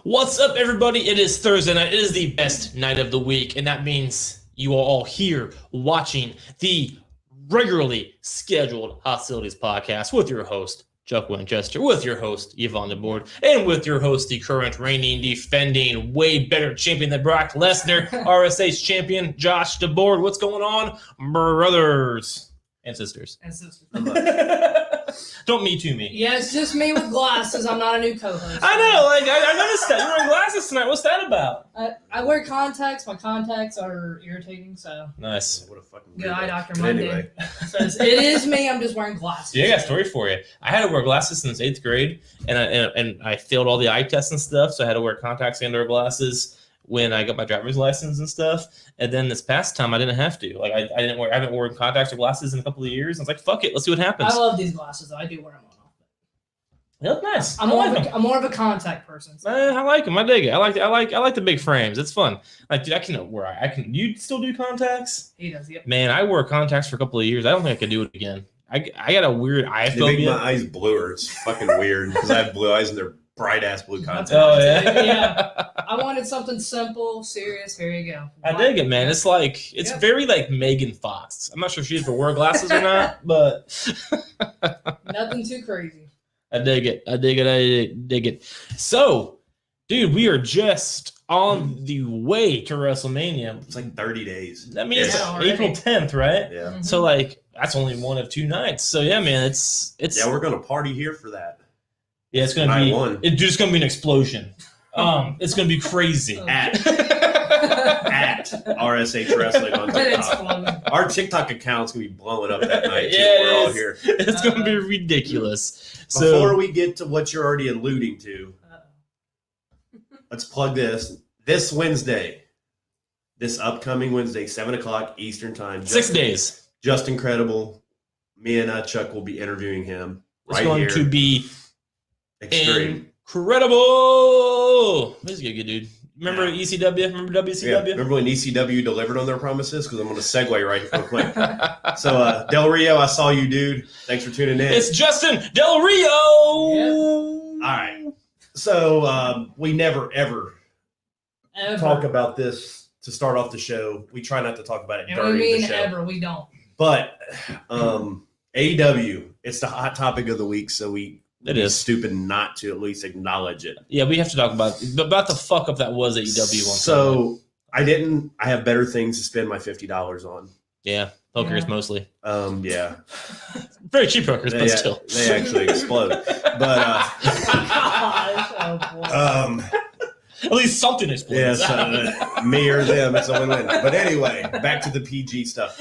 What's up, everybody? It is Thursday night. It is the best night of the week, and that means you are all here watching the regularly scheduled Hostilities podcast with your host, Chuck Winchester, with your host, Yvonne the Board, and with your host, the current reigning, defending, way better champion than Brock Lesnar, RSH champion, Josh the Board. What's going on, brothers and sisters? Don't me to me. Yeah, it's just me with glasses. I'm not a new co-host. I know, I noticed that. You're wearing glasses tonight. What's that about? I wear contacts. My contacts are irritating, so. Nice. What a fucking Good eye, Dr. But Monday. anyway. Says, it is me. I'm just wearing glasses. Yeah, I got a story for you. I had to wear glasses since 8th grade, and I failed all the eye tests and stuff, so I had to wear contacts and/or glasses when I got my driver's license and stuff. And then this past time, I didn't have to. Like, I haven't worn contacts or glasses in a couple of years. I was like, fuck it, let's see what happens. I love these glasses, though. I do wear them on. They look nice. I'm more of a contact person. So. I like them. I dig it. I like the big frames. It's fun. Like, dude, I can. You still do contacts? He does. Yep. Man, I wore contacts for a couple of years. I don't think I could do it again. I got a weird eye They make phobia. my eyes bluer. It's fucking weird because I have blue eyes and they're bright ass blue contacts. Oh yeah. Yeah. I wanted something simple, serious. Here you go. I dig it, man. It's like very like Megan Fox. I'm not sure if she ever wore glasses or not, but Nothing too crazy. I dig it. So, dude, we are just on the way to WrestleMania. It's like 30 days. That means Yeah, April 10th, right? Yeah. Mhm. So like that's only one of 2 nights. So yeah, man, it's Yeah, we're gonna party here for that. yeah, it's gonna night be one. it's gonna be an explosion. It's gonna be crazy. At RSH Wrestling on But it's TikTok. fun. Our TikTok account's gonna be blowing up that night too. Yeah, We're all it is. here. It's gonna be ridiculous. Before So we get to what you're already alluding to, let's plug this. This Wednesday, this upcoming Wednesday, 7 o'clock Eastern Time. 6 days. Just incredible. Me and Chuck will be interviewing him It's right going here. to be Extreme. incredible. This is good, dude. Remember Yeah. ECW? Remember Yeah. WCW? Remember when ECW delivered on their promises? Because I'm going to segue right real quick. So, Del Rio, I saw you, dude. Thanks for tuning in. It's Justin Del Rio. All right. So, we never, ever Ever. talk about this to start off the show. We try not to talk about it And during we mean the show. ever. We don't. But AEW, it's the hot topic of the week, so It be is. stupid not to at least acknowledge it. Yeah, we have to talk about the fuck up that was AEW one time. So I have better things to spend my $50 on. Yeah, hookers Yeah. mostly. Yeah. Very cheap hookers, but still. They actually explode. But Gosh, oh boy. At least something explodes. me or them, it's a win-win. But anyway, back to the PG stuff.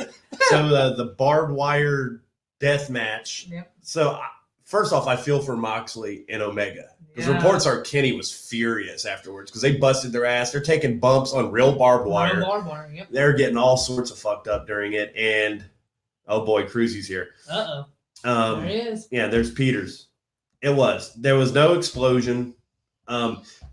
So the barbed wire death match. Yep. So first off, I feel for Moxley and Omega. Because Yeah. reports are Kenny was furious afterwards because they busted their ass. They're taking bumps on real barbed wire. Barbed wire. Yep. They're getting all sorts of fucked up during it. And, oh boy, Cruzy's here. There he is. Yeah, there's Peters. There was no explosion.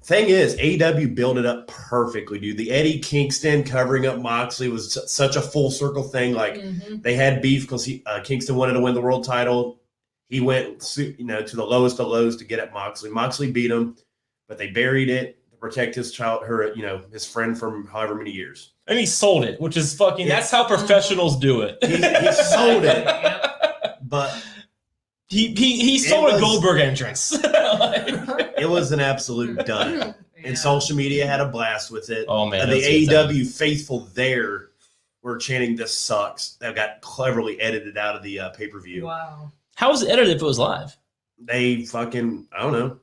Thing is, AEW built it up perfectly, dude. The Eddie Kingston covering up Moxley was such a full circle thing. Like, Mhm. they had beef because Kingston wanted to win the world title. He went, to the lowest of lows to get at Moxley. Moxley beat him, but they buried it to protect his his friend from however many years. And he sold it, which is fucking. Yeah. That's how professionals do it. He sold it, Yep. but He sold a was- Goldberg entrance. it was an absolute dud. Yeah. And social media had a blast with it. Oh man, And the that's a good time. AEW faithful there were chanting, "This sucks." That got cleverly edited out of the pay-per-view. Wow. How was it edited if it was live? They fucking, I don't know.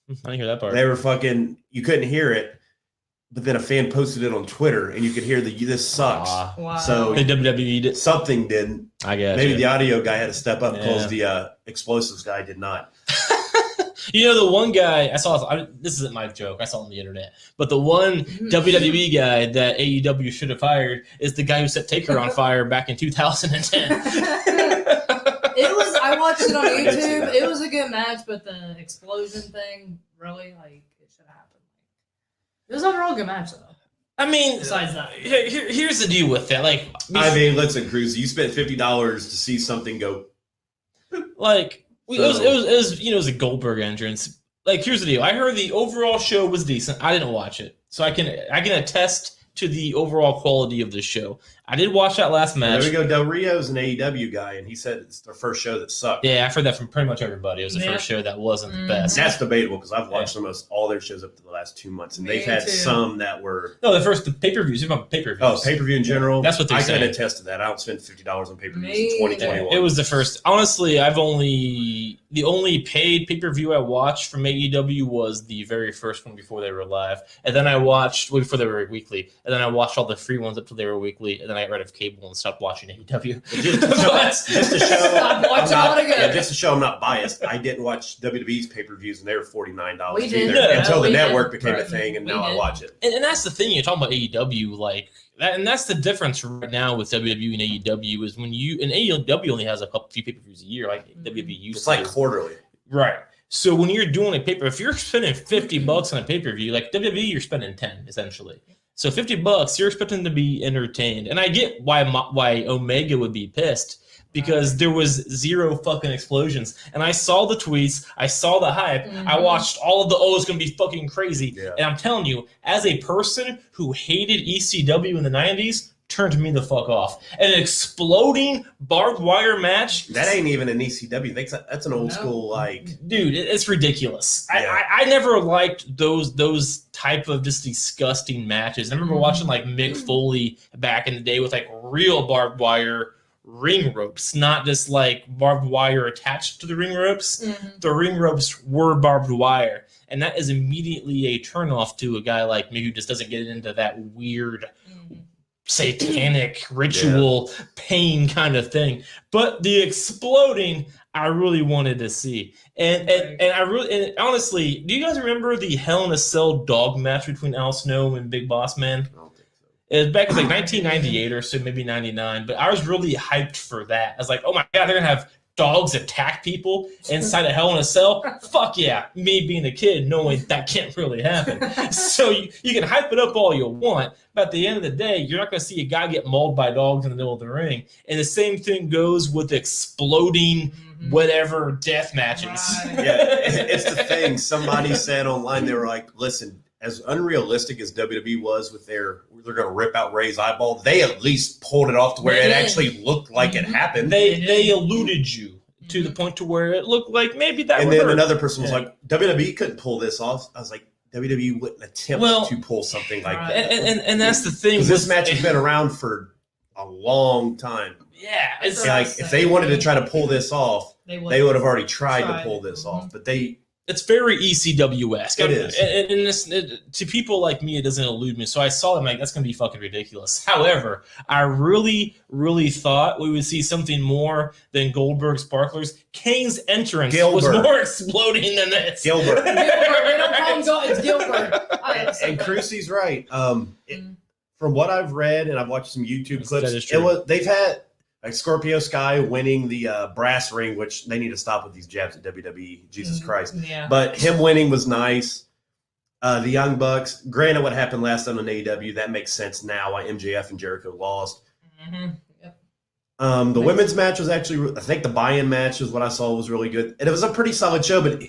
I didn't hear that part. They were fucking, you couldn't hear it, but then a fan posted it on Twitter and you could hear "this sucks." Aw. Wow. So They WWE'd it. something didn't. I guess. Maybe the audio guy had to step up Yeah. because the explosives guy did not. You know, the one guy I saw, this isn't my joke, I saw it on the internet, but the one WWE guy that AEW should have hired is the guy who set Taker on fire back in 2010. I watched it on I did see YouTube. that. It was a good match, but the explosion thing, really, like, it should have happened. It was an overall good match, though. I mean, Besides that. here's the deal with that. Like, I mean, listen, Cruz, you spent $50 to see something go. like it was a Goldberg entrance. like, here's the deal. I heard the overall show was decent. I didn't watch it, so I can attest to the overall quality of the show. I did watch that last match. There we go. Del Rio's an AEW guy, and he said it's their first show that sucked. Yeah, I've heard that from pretty much everybody. It was the first show that wasn't the best. That's debatable because I've watched almost all their shows up to the last 2 months, and they've had some that were the pay-per-views. You're about pay-per-views. Oh, pay-per-view in general. That's what they say. I can attest to that. I don't spend $50 on pay-per-views in 2021. It was the first. Honestly, the only paid pay-per-view I watched from AEW was the very first one before they were live, and then I watched before they were weekly, and then I watched all the free ones up till they were weekly, and then I got rid of cable and stopped watching AEW. Just to show I'm not biased, I didn't watch WWE's pay-per-views, and they were $49 We did. either, until the we network did. became a thing, and now I watch it. And that's the thing, you're talking about AEW, like that, and that's the difference right now with WWE and AEW is when AEW only has a few pay-per-views a year, like WWE used It's to. like quarterly. Right. So when you're doing a paper, if you're spending $50 on a pay-per-view, like WWE, you're spending 10 essentially. So $50, you're expecting to be entertained, and I get why Omega would be pissed because there was zero fucking explosions, and I saw the tweets, I saw the hype, I watched all of the it's gonna be fucking crazy, and I'm telling you, as a person who hated ECW in the '90s. Turned me the fuck off. An exploding barbed wire match. That ain't even an ECW. That's an old school, like, dude. It's ridiculous. Yeah. I never liked those type of just disgusting matches. I remember watching like Mick Foley back in the day with like real barbed wire ring ropes, not just like barbed wire attached to the ring ropes. The ring ropes were barbed wire, and that is immediately a turnoff to a guy like me who just doesn't get into that weird. Satanic ritual pain kind of thing, but the exploding I really wanted to see, and honestly, do you guys remember the Hell in a Cell dog match between Al Snow and Big Boss Man? I don't think so. It was back in like 1998 or so, maybe 99. But I was really hyped for that. I was like, oh my god, they're gonna have dogs attack people inside a Hell in a Cell? Fuck yeah. Me being a kid knowing that can't really happen. So you can hype it up all you want, but at the end of the day, you're not going to see a guy get mauled by dogs in the middle of the ring. And the same thing goes with exploding whatever death matches. Yeah, it's the thing. Somebody said online, they were like, listen, as unrealistic as WWE was with they're going to rip out Ray's eyeball, they at least pulled it off to where it actually looked like it happened. They eluded you to the point to where it looked like maybe that. And then another person was like, WWE couldn't pull this off. I was like, WWE wouldn't attempt to pull something like that. And that's the thing. This match has been around for a long time. Yeah, it's like if they wanted to try to pull this off, they would have already tried to pull this off. But it's very ECW-esque. It is. And to people like me, it doesn't elude me. So I saw them like, that's going to be fucking ridiculous. However, I really, really thought we would see something more than Goldberg Sparklers. Kane's entrance was more exploding than this. Gilbert. We don't call him Gilbert. It's Gilbert. And Crucey's right. From what I've read, and I've watched some YouTube clips, they've had like Scorpio Sky winning the brass ring, which they need to stop with these jabs at WWE. Jesus Christ. Yeah. But him winning was nice. The Young Bucks, granted what happened last time on AEW, that makes sense now why MJF and Jericho lost. The women's match was actually, I think the buy-in match is what I saw was really good. And it was a pretty solid show, but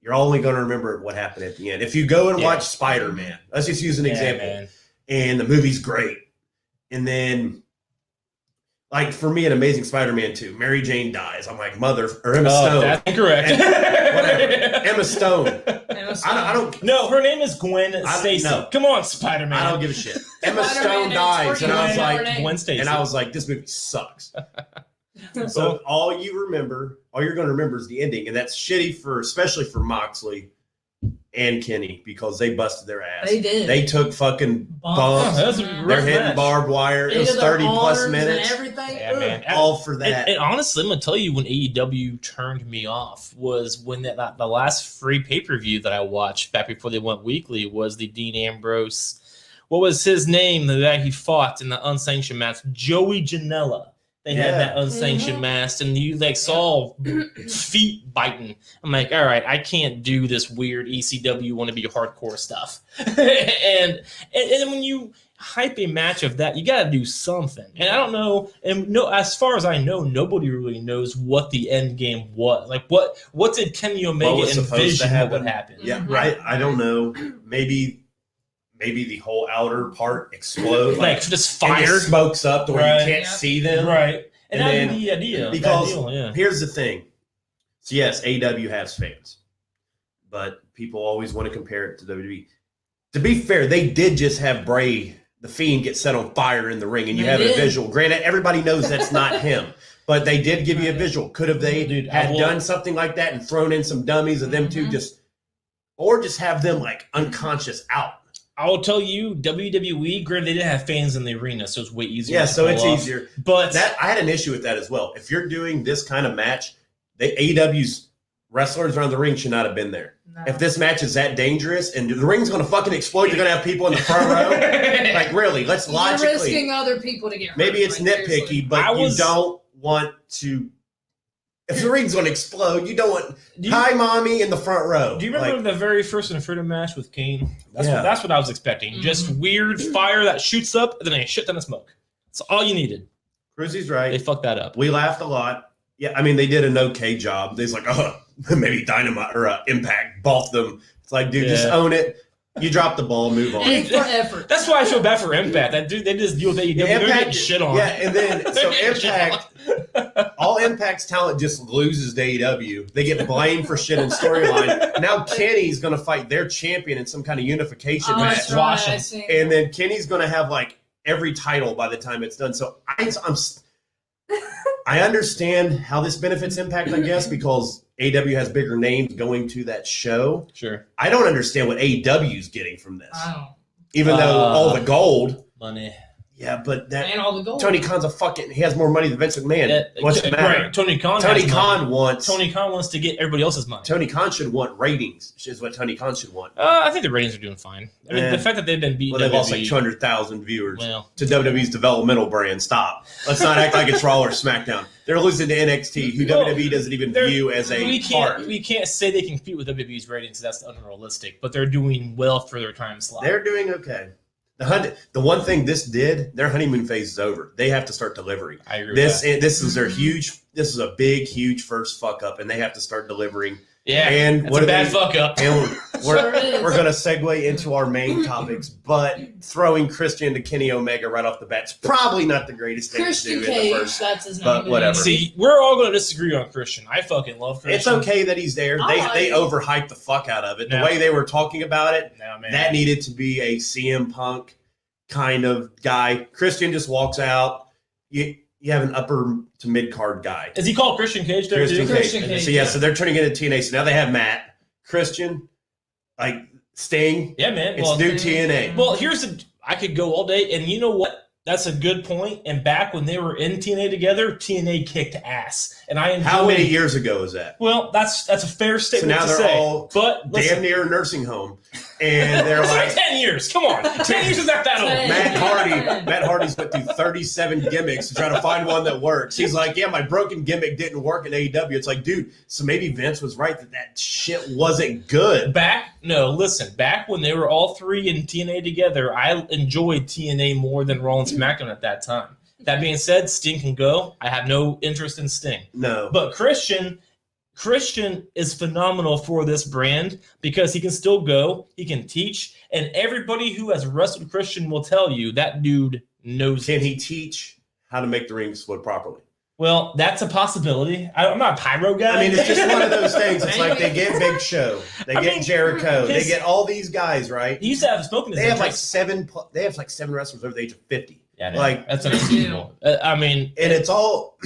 you're only going to remember what happened at the end. If you go and watch Spider-Man, let's just use an example, and the movie's great. And then, like, for me, an Amazing Spider-Man 2, Mary Jane dies. I'm like, Emma Stone. That's incorrect. Whatever. Emma Stone. I don't. No, her name is Gwen Stacy. No. Come on, Spider-Man. I don't give a shit. Emma Stone dies, and I was like, Gwen Stacy. And I was like, this movie sucks. So all you're going to remember is the ending, and that's shitty especially for Moxley and Kenny, because they busted their ass. They did. They took fucking bumps. They're hitting barbed wire. It was 30 plus minutes. And everything. Yeah, man. All for that. And honestly, I'm gonna tell you when AEW turned me off was when the last free pay-per-view that I watched back before they went weekly was the Dean Ambrose. What was his name? The guy he fought in the unsanctioned match, Joey Janela. They had that unsanctioned match, and you like saw feet biting. I'm like, all right, I can't do this weird ECW wannabe hardcore stuff. and when you hype a match of that, you got to do something. And I don't know, and no, as far as I know, nobody really knows what the end game was. Like, what did Kenny Omega envision what would happen? Yeah, right. I don't know. Maybe the whole outer part explodes, like just fire, smokes up to where you can't see them, right? And then that'd be the idea. Because here's the thing. So yes, AEW has fans, but people always want to compare it to WWE. To be fair, they did just have Bray the Fiend get set on fire in the ring, and you have a visual. Granted, everybody knows that's not him, but they did give you a visual. Could have they done something like that and thrown in some dummies of them two just have them like unconscious out? I will tell you, WWE, granted, they didn't have fans in the arena, so it's way easier. Yeah, so it's easier. But I had an issue with that as well. If you're doing this kind of match, AEW's wrestlers around the ring should not have been there. No. If this match is that dangerous and the ring's going to fucking explode, you're going to have people in the front row. Like, really, let's logically. You're risking other people to get hurt. Maybe it's nitpicky, but you don't want to. If the ring's going to explode, you don't want hi, mommy, in the front row. Do you remember the very first Inferno match with Kane? That's what I was expecting. Mm-hmm. Just weird fire that shoots up, and then a shit ton of smoke. That's all you needed. Cruzy's right. They fucked that up. We laughed a lot. Yeah, I mean, they did an okay job. They's like, maybe Dynamite or Impact boffed them. It's like, dude, just own it. You drop the ball, move on. Effort. That's why I feel bad for Impact. That dude, they just deal with AEW. They're getting shit on. Yeah, and then so Impact, all Impact's talent just loses to AEW. They get blamed for shit in storyline. Now Kenny's going to fight their champion in some kind of unification match. Right, and then Kenny's going to have like every title by the time it's done. So I understand how this benefits Impact, I guess, because AEW has bigger names going to that show. Sure. I don't understand what AEW is getting from this. Even though all the gold. Money. Yeah, but that and all the gold. Tony Khan's he has more money than Vince McMahon. What's the matter? Right. Tony Khan wants to get everybody else's money. Tony Khan should want ratings, is what Tony Khan should want. I think the ratings are doing fine. I mean, the fact that they've been beaten. Well, they've lost like 200,000 viewers to WWE's developmental brand. Stop. Let's not act like it's Raw or SmackDown. They're losing to NXT, who WWE doesn't even view as a part. We can't say they can compete with WWE's ratings. That's unrealistic. But they're doing well for their time slot. They're doing okay. The one thing this did, their honeymoon phase is over. They have to start delivering. I agree. This is their huge. This is a big, huge first fuck up, and they have to start delivering. Yeah, and what a bad fuck up. And we're going to segue into our main topics, but throwing Christian to Kenny Omega right off the bat is probably not the greatest thing to do in the first. That's his name. But whatever. See, we're all going to disagree on Christian. I fucking love Christian. It's okay that he's there. They overhyped the fuck out of it. The way they were talking about it, that needed to be a CM Punk kind of guy. Christian just walks out. You have an upper to mid card guy. Is he called Christian Cage there too? Christian Cage. So so they're turning into TNA. So now they have Matt, Christian, like Sting. Yeah, man. It's new TNA. Well, I could go all day, and you know what? That's a good point. And back when they were in TNA together, TNA kicked ass. And I enjoyed. How many years ago is that? Well, that's a fair statement. So now they're all damn near a nursing home. And they're like 10 years. Come on. 10 years is not that old. Matt Hardy's went through 37 gimmicks to try to find one that works. He's like, yeah, my broken gimmick didn't work in AEW. It's like, dude, so maybe Vince was right that shit wasn't good. Back when they were all three in TNA together, I enjoyed TNA more than Raw and SmackDown at that time. That being said, Sting can go. I have no interest in Sting. No. But Christian is phenomenal for this brand because he can still go, he can teach, and everybody who has wrestled Christian will tell you that dude knows. Can he teach how to make the ring explode properly? Well, that's a possibility. I'm not a pyro guy. I mean, it's just one of those things. It's like they get Big Show, they get Jericho, they get all these guys, right? He used to have smoking. They have like seven wrestlers over the age of 50. Yeah, like that's unbelievable. I mean, and it's all.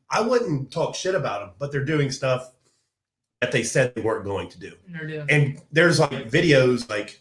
I wouldn't talk shit about them, but they're doing stuff that they said they weren't going to do. And there's like videos like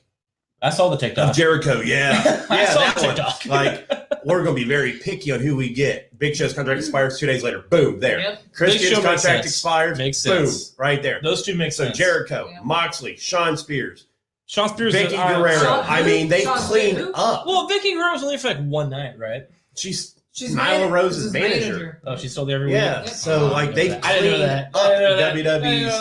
I saw the TikTok of Jericho. Yeah, I saw that the TikTok. One. Like we're going to be very picky on who we get. Big Show's contract expires 2 days later. Boom, there. Yep. Christian's contract expires. Makes sense. Boom, right there. Those two make sense. So Jericho, Moxley, Sean Spears, Vicky Guerrero. I mean, they cleaned up. Well, Vicky Guerrero was only for like one night, right? She's She's Nyla Rose's his manager. Oh, she's still there every week. Yeah, so like they I didn't know that. WWE's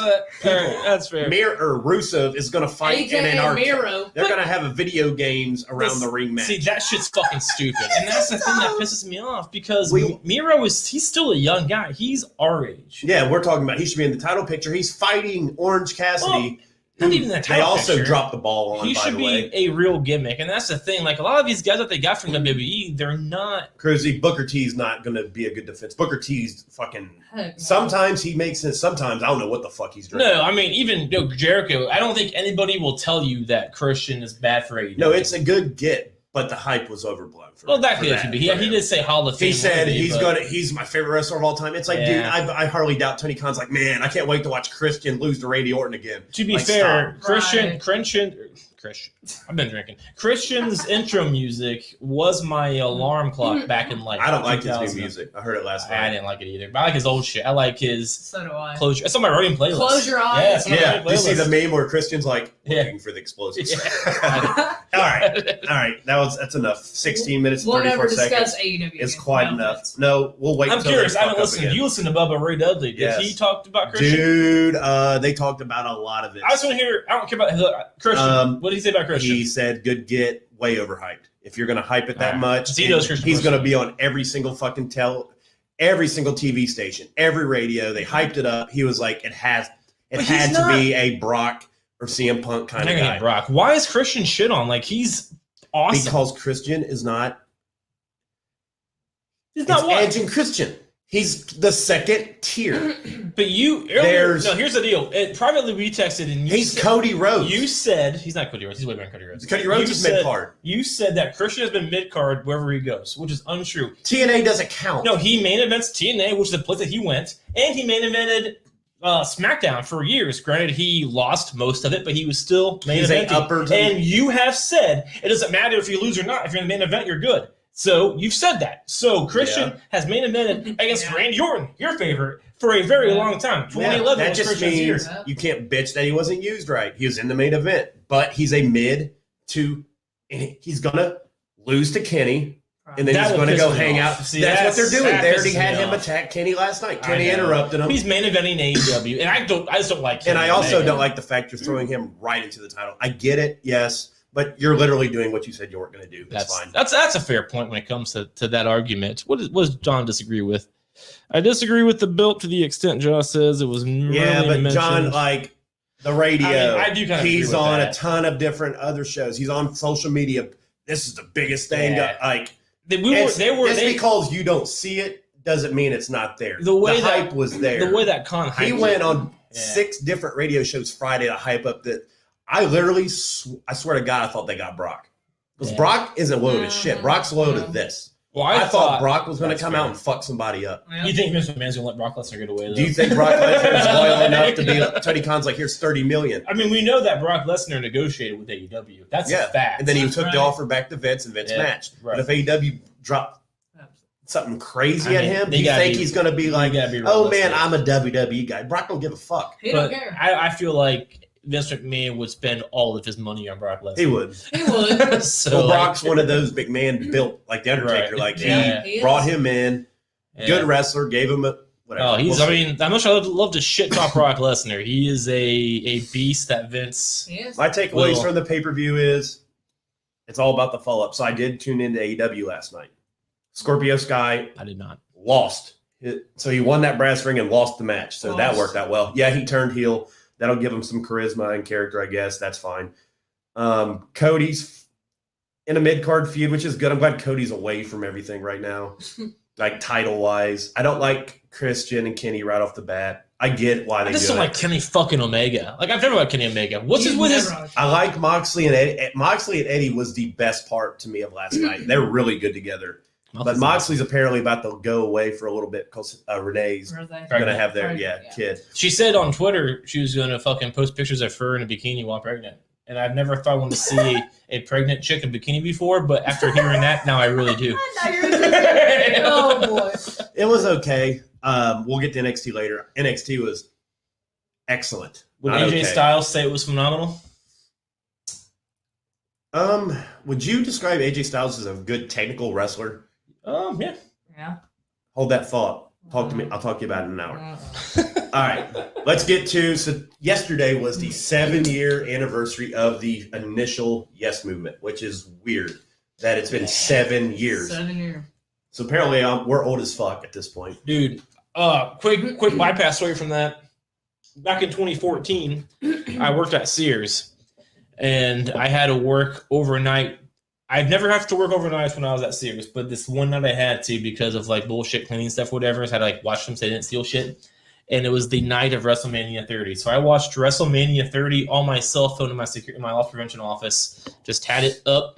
All right, that's fair. Rusev is going to fight in an arcade. Miro. They're going to have a video games around the ring match. See, that shit's fucking stupid, and that's the thing that pisses me off because We- Miro he's still a young guy. He's our age. Yeah, we're talking about he should be in the title picture. He's fighting Orange Cassidy. Not even that They title also picture. dropped the ball on. He by should the be way, a real gimmick, and that's the thing. Like a lot of these guys that they got from WWE, they're not. Cruzy Booker T's not going to be a good defense. Booker T's fucking. Heck no. Sometimes he makes sense. Sometimes I don't know what the fuck he's doing. No, I mean even Jericho. I don't think anybody will tell you that Christian is bad for AEW. No, it's a good get, but the hype was overblown. Well, that could be. He did say Hall of Fame. He said worthy, he's but- gonna. He's my favorite wrestler of all time. It's like, Yeah. dude, I hardly doubt Tony Khan's like, man, I can't wait to watch Christian lose to Randy Orton again. To be Like, fair, stop. Right. Christian. I've been drinking. Christian's intro music was my alarm clock back in like. I don't like his 2000. new music. I heard it last I night. didn't like it either, but I like his old shit. I like his So do I. closure. It's on my running playlist. Close your eyes. Yeah, it's on my Yeah, running you see the playlist. meme where Christian's like Yeah. looking for the explosives. Yeah. all right. That's enough. 16 minutes, and We'll never 34 seconds discuss AEW. is again. quite No enough. offense. No, we'll wait. I'm until curious. they I haven't fuck up listened. again. You listened to Bubba Ray Dudley. Did Yes. he talk about Christian? Dude, they talked about a lot of it. I just want to hear. I don't care about Christian. What did he say about Christian? He said, "Good get, way overhyped. If you're going to hype it that All right. much, So he knows Christian he's Christian. going to be on every single fucking every single TV station, every radio. They hyped it up. He was like, it had But he's to not- be a Brock or CM Punk kind I'm of gonna guy get Brock. Why is Christian shit on? Like he's awesome. because Christian is not. he's It's not what? Edge and Christian. He's the second tier. But you earlier, There's- no. Here's the deal. Privately, we texted and you He's said, Cody Rhodes. You said he's not Cody Rhodes. He's way better than Cody Rhodes. Cody Rhodes You is said- mid card. You said that Christian has been mid card wherever he goes, which is untrue. TNA doesn't count. No, he main events TNA, which is the place that he went, and he main evented Smackdown for years. Granted, he lost most of it, but he was still main He's a eventing. upper to- And you have said it doesn't matter if you lose or not. If you're in the main event, you're good. So you've said that. So Christian has main evented against Yeah. Randy Orton, your favorite, for a very long time. 2011 that was just Christian's means year. you can't bitch that he wasn't used right. He was in the main event, but he's a mid to, and he's gonna lose to Kenny, and then That he's would gonna piss go me hang off. out. See, that's what they're doing. that They already pisses had me him off. attack Kenny last night. I Kenny know. interrupted him, He's main eventing AEW, and I just don't like. and I Kenny also Omega. don't like the fact you're throwing him right into the title. I get it, yes, but you're literally doing what you said you weren't going to do. That's fine. That's a fair point when it comes to that argument. What does John disagree with? I disagree with the belt to the extent Josh says it was. Yeah, really but John, mentioned. like the radio, I do kind of he's agree with on that. a ton of different other shows. He's on social media. This is the biggest thing. Yeah. Like They just were because you don't see it doesn't mean it's not there. The way that- hype was there. the way that con he hyped went it. on Yeah. 6 different radio shows Friday to hype up that. I literally, I swear to God, I thought they got Brock because Yeah. Brock isn't loyal to shit. Brock's loyal to Yeah. this. Well, I thought Brock was going to that's come fair. out and fuck somebody up. Yeah. You think Vince McMahon's gonna let Brock Lesnar get away? Though? Do you think Brock Lesnar is loyal enough to be? Tony Khan's like, here's 30 million. I mean, we know that Brock Lesnar negotiated with AEW. That's a fact. And then he took Right. the offer back to Vince, and Vince Yeah, matched. right. But if AEW dropped something crazy I at mean, him, they do you gotta think be- he's going to be you like, gotta be oh man, realistic. I'm a WWE guy? Brock don't give a fuck. He But don't care. I feel like Vince McMahon would spend all of his money on Brock Lesnar. He would. He would. So Well, like, Brock's one of those big man built like the Undertaker. Right. Like Yeah. he He is. brought him in, yeah. good wrestler, gave him a whatever. Oh, he's. We'll I see. mean, I'm not sure I'd love to shit talk Brock Lesnar. He is a beast that Vince. He is. My takeaways Well- from the pay per view is it's all about the follow up. So I did tune into AEW last night. Scorpio Sky I did not. lost. So he won that brass ring and lost the match. So that Lost. worked out well. Yeah, he turned heel. That'll give him some charisma and character, I guess. That's fine. Cody's in a mid-card feud, which is good. I'm glad Cody's away from everything right now, like title-wise. I don't like Christian and Kenny right off the bat. I get why they I just do don't it. like Kenny fucking Omega. Like I've never liked Kenny Omega. What's his with his? I like Moxley and Eddie. Moxley and Eddie was the best part to me of last night. They're really good together. But Moxley's apparently about to go away for a little bit because Renee's going to have their kid. She said on Twitter she was going to fucking post pictures of her in a bikini while pregnant. And I've never thought I wanted to see a pregnant chick in a bikini before, but after hearing that, now I really do. Oh boy. It was okay. We'll get to NXT later. NXT was excellent. Would Not AJ okay. Styles say it was phenomenal? Would you describe AJ Styles as a good technical wrestler? Yeah. Yeah. Hold that thought. Talk to me. I'll talk to you about it in an hour. Uh-oh. All right, let's get to. So yesterday was the 7-year anniversary of the initial Yes Movement, which is weird that it's been 7 years. 7 years. So apparently we're old as fuck at this point. Dude, quick bypass story from that. Back in 2014, I worked at Sears, and I had to work overnight. I've never had to work overnight when I was at Sears, but this one night I had to because of like bullshit cleaning stuff, whatever. So I had to like watch them so they didn't steal shit. And it was the night of WrestleMania 30. So I watched WrestleMania 30 on my cell phone in my loss prevention office. Just had it up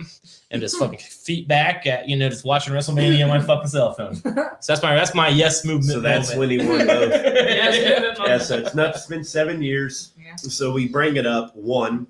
and just fucking feet back at just watching WrestleMania on my fucking cell phone. So that's my Yes Movement. So that's moment. when he won both. Yes, Yeah, so it's been 7 years. Yeah. So we bring it up. One,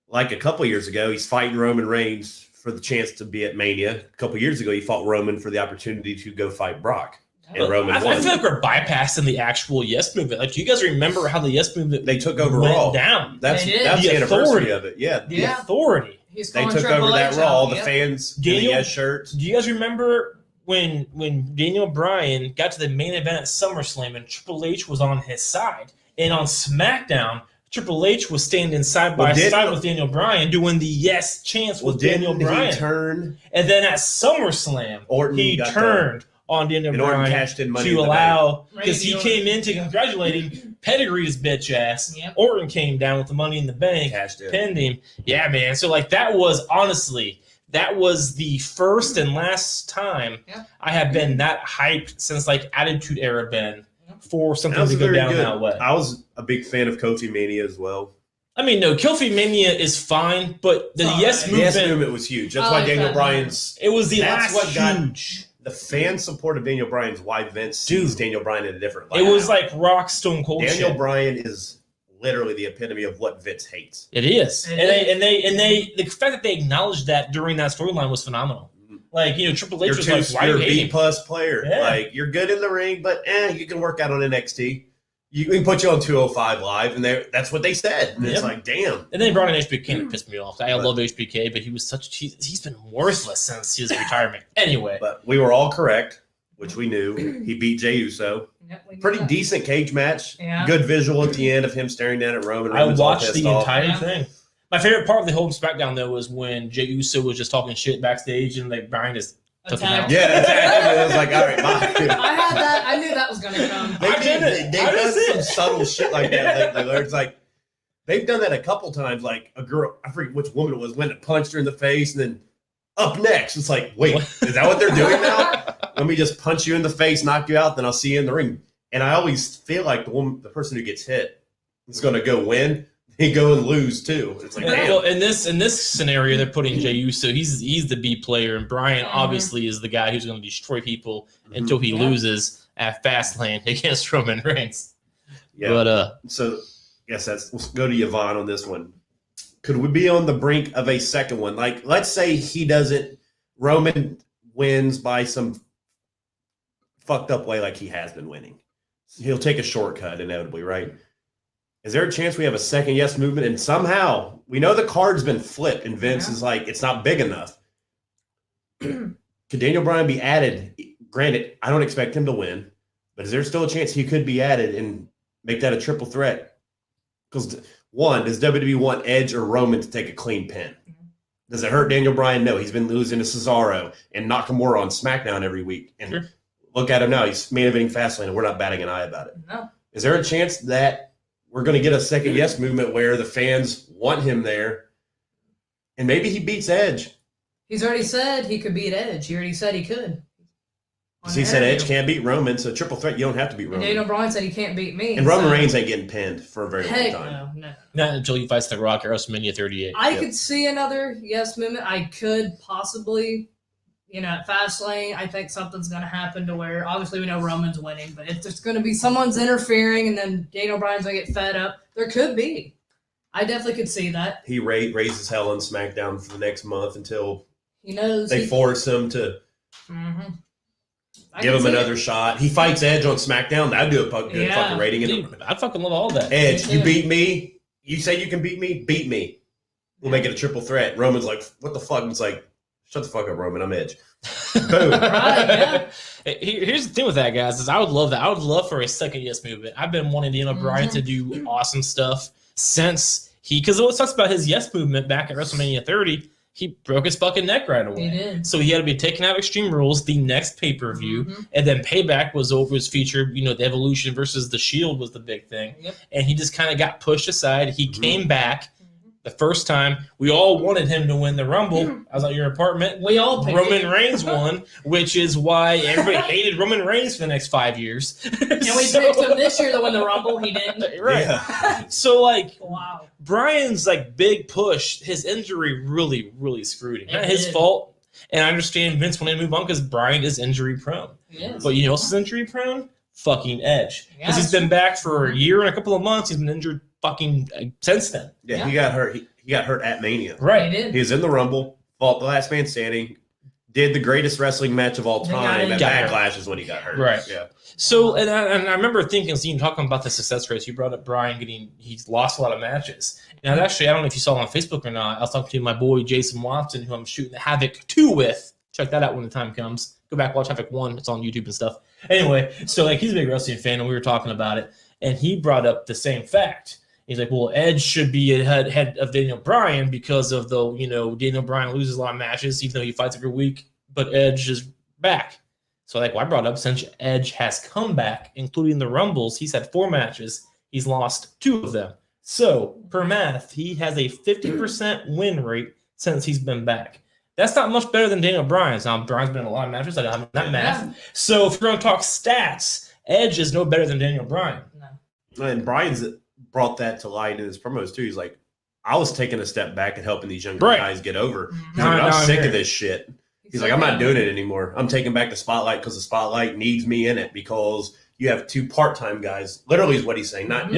like a couple years ago, he's fighting Roman Reigns for the chance to be at Mania. A couple years ago, he fought Roman for the opportunity to go fight Brock. And Roman I won. feel like we're bypassing the actual Yes Movement. Like, do you guys remember how the Yes Movement They took over went Raw. down? That's They did. the The anniversary authority. of it. Yeah. The authority. He's They calling took Triple over that H Raw. out. The Yep. fans in the Daniel- Yes shirts. Do you guys remember when Daniel Bryan got to the main event at SummerSlam and Triple H was on his side? And on SmackDown, Triple H was standing side by side with Daniel Bryan doing the yes chants with Daniel Bryan. He turn? And then at SummerSlam, Orton he got turned on Daniel And Orton Bryan cashed in money to in the allow, bank. because he Randy came in to congratulate him, pedigree his bitch ass. Yep. Orton came down with the money in the bank, Cashed in. pinned him. Yeah, man. So like that was the first and last time I have been that hyped since like Attitude Era Ben for That something was to go very down good. that way. I was a big fan of Kofi Mania as well. I mean, no, Kofi Mania is fine, but the Yes The Movement, Yes Movement was huge. That's I why like Daniel that Bryan's it was the That's last what got- huge. the fan support of Daniel Bryan's why Vince sees Daniel Bryan in a different light. It was now. like rock stone cold Daniel shit. Bryan is literally the epitome of what Vince hates. It is. It And they the fact that they acknowledged that during that storyline was phenomenal. Like, Triple H You're, was too, like, why you're do a you hate B him? plus player. Yeah. Like you're good in the ring, but you can work out on NXT. You can put you on 205 Live, and that's what they said. And it's Yep. like, damn. And then Bryan HBK pissed me off. I love HBK, but he was he's been worthless since his retirement. Anyway. But we were all correct, which we knew. He beat Jey Uso. Yep, we knew Pretty that. decent cage match. Yeah. Good visual at the end of him staring down at Roman. I Roman's all watched pissed the off. entire Yeah. thing. My favorite part of the whole SmackDown, though, was when Jey Uso was just talking shit backstage and like Bryan just took him Attack. out. Yeah, exactly. I was like, all right, bye. I had that. I knew that was going to come. They I did it. They've I done just did some it. subtle shit like that lately. Where it's like they've done that a couple times. Like a girl, I forget which woman it was, went and punched her in the face, and then up next, it's like, wait, is that what they're doing now? Let me just punch you in the face, knock you out, then I'll see you in the ring. And I always feel like the person who gets hit is going to go win. They go and lose too. It's like, damn. Well, in this scenario, they're putting Jey Uso. He's the B player, and Bryan obviously is the guy who's going to destroy people until he loses at Fastlane against Roman Reigns. Yeah. But So, yes, let's go to Yvonne on this one. Could we be on the brink of a second one? Like, let's say Roman wins by some fucked up way like he has been winning. He'll take a shortcut inevitably, right? Is there a chance we have a second Yes Movement? And somehow, we know the card's been flipped, and Vince is like, it's not big enough. Could Daniel Bryan be added? Granted, I don't expect him to win, but is there still a chance he could be added and make that a triple threat? Because one, does WWE want Edge or Roman to take a clean pin? Does it hurt Daniel Bryan? No, he's been losing to Cesaro and Nakamura on SmackDown every week. And look at him now. He's main eventing Fastlane, and we're not batting an eye about it. No. Is there a chance that we're going to get a second Yes Movement where the fans want him there, and maybe he beats Edge? He's already said he could beat Edge. He already said he could. Because he said Edge can't beat Roman, so triple threat, you don't have to beat And Roman. Daniel Bryan said he can't beat me. And Roman so- Reigns ain't getting pinned for a very Heck long time. no. not until he fights The Rock at WrestleMania 38. I could see another Yes Movement. I could possibly, at Fastlane, I think something's going to happen to where, obviously we know Roman's winning, but if there's going to be someone's interfering and then Daniel Bryan's going to get fed up, there could be. I definitely could see that. He raises hell on SmackDown for the next month until He knows. they force him to Mhm. I give can him see it. another shot. He fights Edge on SmackDown. That'd do a good Yeah. fucking rating. Dude, I fucking love all that. Edge, Me you too. beat me. You say you can beat me? Beat me. We'll make it a triple threat. Roman's like, what the fuck? And it's like, Shut the fuck up, Roman. I'm Edge. Boom. Right, yeah. Here's the thing with that, guys, is I would love that. I would love for a second Yes movement. I've been wanting Daniel Bryan to do awesome stuff since because what sucks about his Yes movement back at WrestleMania 30, he broke his fucking neck right away. He did. So he had to be taken out of Extreme Rules, the next pay-per-view, and then Payback was featured, the Evolution versus the Shield was the big thing. Yep. And he just kind of got pushed aside. He came back. The first time, we all wanted him to win the Rumble. I was at your apartment. We all picked Roman it. Reigns won, which is why everybody hated Roman Reigns for the next 5 years. And we picked him this year to win the Rumble. He didn't. Right. Yeah. So, Wow. Brian's, big push, his injury really, really screwed him. It Not his did. fault. And I understand Vince wanted to move on because Brian is injury prone. Yes. But you know who else is injury prone? Fucking Edge. Because Yeah, he's been back for a year and a couple of months. He's been injured since then. Yeah, he got hurt. He got hurt at Mania. He did. He was in the Rumble, fought the last man standing, did the greatest wrestling match of all Then got time, and injured. Backlash is when he got hurt. Right. Yeah. So, and I remember thinking, seeing talking about the success rates, you brought up Brian he's lost a lot of matches. And actually, I don't know if you saw it on Facebook or not, I was talking to my boy Jason Watson, who I'm shooting the Havoc 2 with. Check that out when the time comes. Go back, watch Havoc 1. It's on YouTube and stuff. Anyway, so he's a big wrestling fan, and we were talking about it. And he brought up the same fact. He's like, well, Edge should be ahead of Daniel Bryan because of Daniel Bryan loses a lot of matches, even though he fights every week, but Edge is back. So I brought up since Edge has come back, including the Rumbles, he's had 4 matches. He's lost 2 of them. So per math, he has a 50% win rate since he's been back. That's not much better than Daniel Bryan's. Now, Bryan's been in a lot of matches. I don't have that math. Yeah. So if we're going to talk stats, Edge is no better than Daniel Bryan. No. And Brian's brought that to light in his promos too. He's like, I was taking a step back and helping these younger Right. guys get over. He's Now- like, now I'm I'm sick here. of this shit. He's like, I'm not doing it anymore. I'm taking back the spotlight because the spotlight needs me in it because you have 2 part-time guys. Literally is what he's saying. Not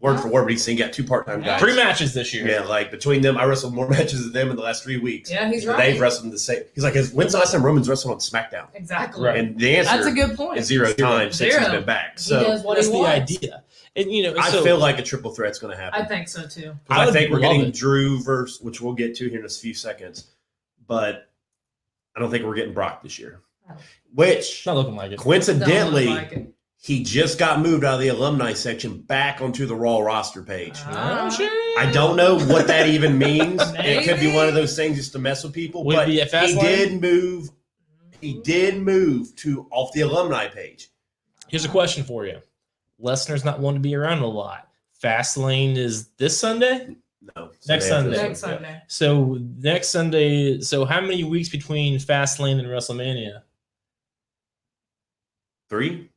word for word, but he's saying you got 2 part-time guys. 3 matches this year. Yeah, between them, I wrestled more matches than them in the last 3 weeks. Yeah, he's right. They've wrestled the same. He's like, when's the last time Roman's wrestled on SmackDown? Exactly. Right. And the answer That's a good point. is 0 times since he's Zero. been back. He So does what that's he the wants. idea. And I feel like a triple threat's going to happen. I think so too. I I think we're would love getting it. Drew versus, which we'll get to here in a few seconds, but I don't think we're getting Brock this year. Which, It's not looking like it. coincidentally, Don't look like it. he just got moved out of the alumni section back onto the Raw roster page. Ah. I don't know what that even means. It could be Maybe. one of those things just to mess with people. Would it But be a Fastlane? He did move to off the alumni page. Here's a question for you. Lesnar's not one to be around a lot. Fastlane is this Sunday? No, Next after Sunday. this Next one, yeah. Sunday. So next Sunday, so how many weeks between Fastlane and WrestleMania? 3?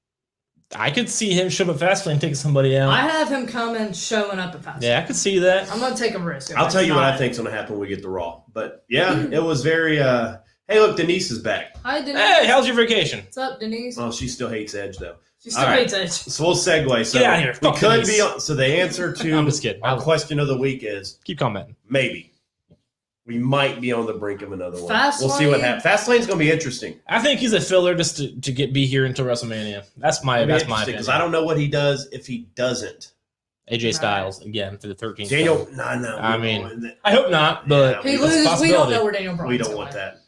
I could see him show up at Fastlane taking somebody out. I have him coming, showing up at Fastlane. Yeah, I could see that. I'm gonna take a risk. I'll tell you what I think's going to happen when we get to Raw. But yeah, it was very. Hey, look, Denise is back. Hi, Denise. Hey, how's your vacation? What's up, Denise? Oh, she still hates Edge though. She still all right. hates Edge. So we'll segue. So Get out of here. we Fuck could Denise. be on. So the answer to I'm just kidding. our question of the week is Keep commenting. maybe. We might be on the brink of another one. Fastlane? We'll see what happens. Fastlane's going to be interesting. I think he's a filler just to be here until WrestleMania. That's my opinion. Because I don't know what he does if he doesn't. AJ Styles again for the 13th. Daniel, time. no. I mean, I hope not, but Yeah, He it's a loses. We don't possibility. know where Daniel Bryan's we don't going. want that.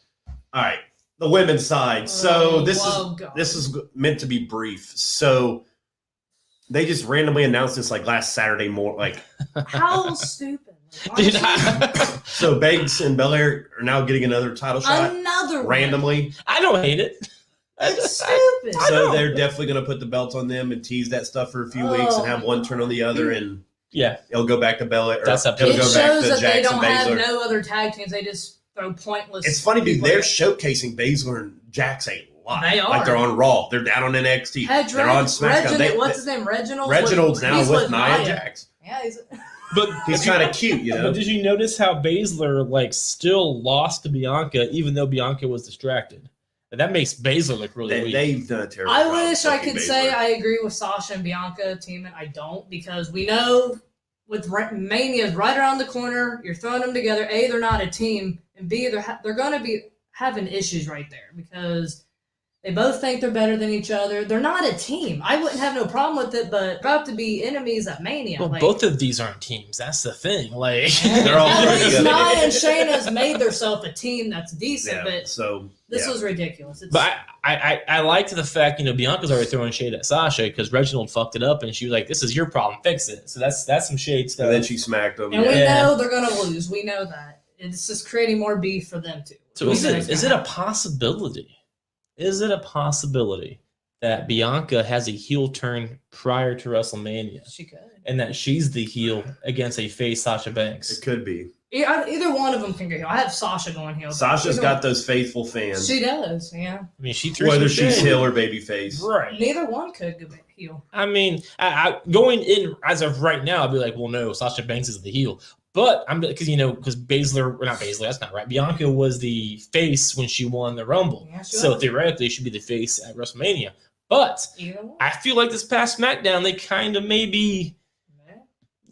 All right, the women's side. So Oh, God. this is meant to be brief. So they just randomly announced this last Saturday morning. How stupid. Dude, So Banks and Belair are now getting another title shot Another one. randomly. I don't hate it. It's stupid. I So know. they're definitely going to put the belts on them and tease that stuff for a few weeks and have one turn on the other, and Yeah, it'll go back to Belair. That's up to it'll It you. go shows back to that they Jax and don't have Baszler. no other tag teams. They just throw pointless. It's funny, dude. people They're in. showcasing Baszler and Jax a lot. They are. Like they're on Raw. They're down on NXT. They're on SmackDown. What's his name? Reginald. Reginald's now He's with Nia Jax. Yeah, he's. but He's kind of cute, you know. But did you notice how Baszler still lost to Bianca, even though Bianca was distracted? And that makes Baszler look really weak. They've done a terrible I job wish I booking could Baszler. say I agree with Sasha and Bianca teaming. I don't, because we know with Mania's right around the corner, you're throwing them together. A, they're not a team, and B, they're going to be having issues right there, because They both think they're better than each other. They're not a team. I wouldn't have no problem with it, but about to be enemies at Mania. Well, like, both of these aren't teams. That's the thing. Like They're all at pretty least good. Nia and Shayna's made themselves a team that's decent, Yeah, but so this yeah. was ridiculous. It's, But I liked the fact, Bianca's already throwing shade at Sasha because Reginald fucked it up and she was like, this is your problem, fix it. So that's some shade stuff. And then she smacked him. and we Yeah. know they're going to lose. We know that. It's just creating more beef for them, too. So We is know it it's is gonna it a possibility? Is it a possibility that Bianca has a heel turn prior to WrestleMania happen. She could. and that she's the heel against a face Sasha Banks? It could be. Either one of them can go heel. I have Sasha going heel. Sasha's Either got one. those faithful fans. She does, yeah. I mean, she threw Whether some she's shade. heel or babyface. Right. Neither one could go heel. I mean, I going in as of right now, I'd be like, well, no, Sasha Banks is the heel. But I'm because Baszler, or not Baszler, that's not right. Bianca was the face when she won the Rumble, Yeah, she so was. theoretically, she should be the face at WrestleMania. But Either one. I feel like this past SmackDown, they kind of maybe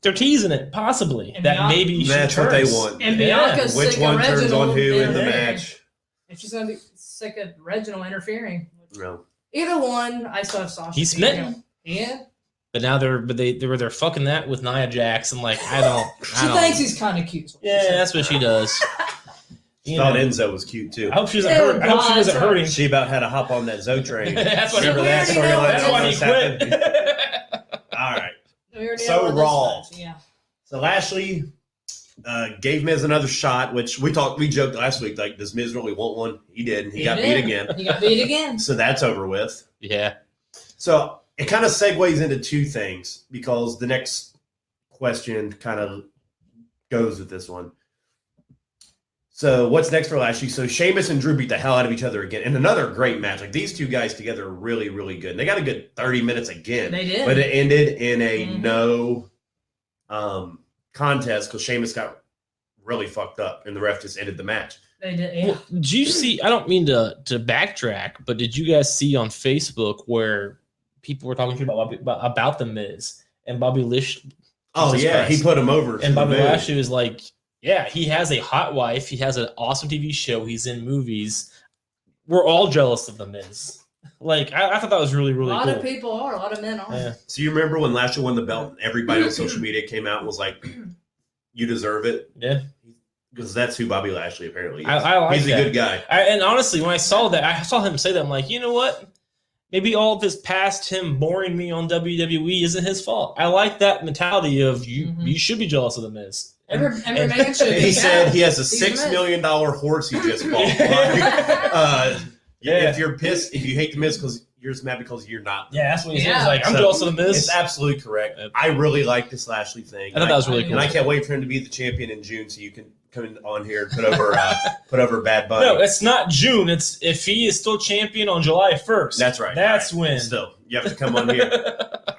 they're teasing it, possibly And that Bianca- maybe she That's what they turns. want. And Yeah. Bianca's Which sick one of turns on Reginald who in the interfering. match? And she's gonna be sick of Reginald interfering. No. Either one, I still have Sasha. He's being smitten. heel. Yeah. But now they're fucking that with Nia Jax, and like I don't. She thinks he's kind of cute. is what she Yeah, said. that's what she does. She You thought know. Enzo was cute too. I hope she doesn't Yeah, hurt. I hope she God, wasn't that's hurting. She about had to hop on that Zoe train. That's why Remember that We already know storyline? That's why he Almost happened? quit. All right. We already So know where this Raw. goes. Yeah. So Lashley gave Miz another shot, which we joked last week, like, does Miz really want one? He did, and he got did. beat again. He got beat again. So that's over with. Yeah. So it kind of segues into two things because the next question kind of goes with this one. So what's next for Lashley? So Sheamus and Drew beat the hell out of each other again in another great match. Like these two guys together are really, really good. And they got a good 30 minutes again. They did. But it ended in a Mhm. no contest because Sheamus got really fucked up and the ref just ended the match. They did. Yeah. Well, did you see? I don't mean to backtrack, but did you guys see on Facebook where people were talking about the Miz and Bobby Lashley? Oh, Jesus yeah. Christ. He put him over. And Bobby Miz. Lashley was like, yeah, he has a hot wife. He has an awesome TV show. He's in movies. We're all jealous of the Miz. Like, I thought that was really, A really lot cool. of people are. A lot of men are. Yeah. So you remember when Lashley won the belt and everybody on social media came out and was like, you deserve it? Yeah. Because that's who Bobby Lashley apparently is. I like He's that. a good guy. And honestly, when I saw that, I saw him say that, I'm like, you know what? Maybe all of this past him boring me on WWE isn't his fault. I like that mentality of you. Mhm. You should be jealous of the Miz. Every man should be. He said he has a He's $6 Miz. million horse he just bought. Yeah. If you're pissed, if you hate the Miz because you're just mad because you're not. Yeah, that's what he said. Yeah. He's like, I'm So, jealous of the Miz. It's absolutely correct. Yep. I really like this Lashley thing. I thought that was really I- cool. And I can't wait for him to be the champion in June so you can come in on here and put over Bad Bunny. No, it's not June. It's if he is still champion on July 1st. That's right. That's All right. when. Still, you have to come on here.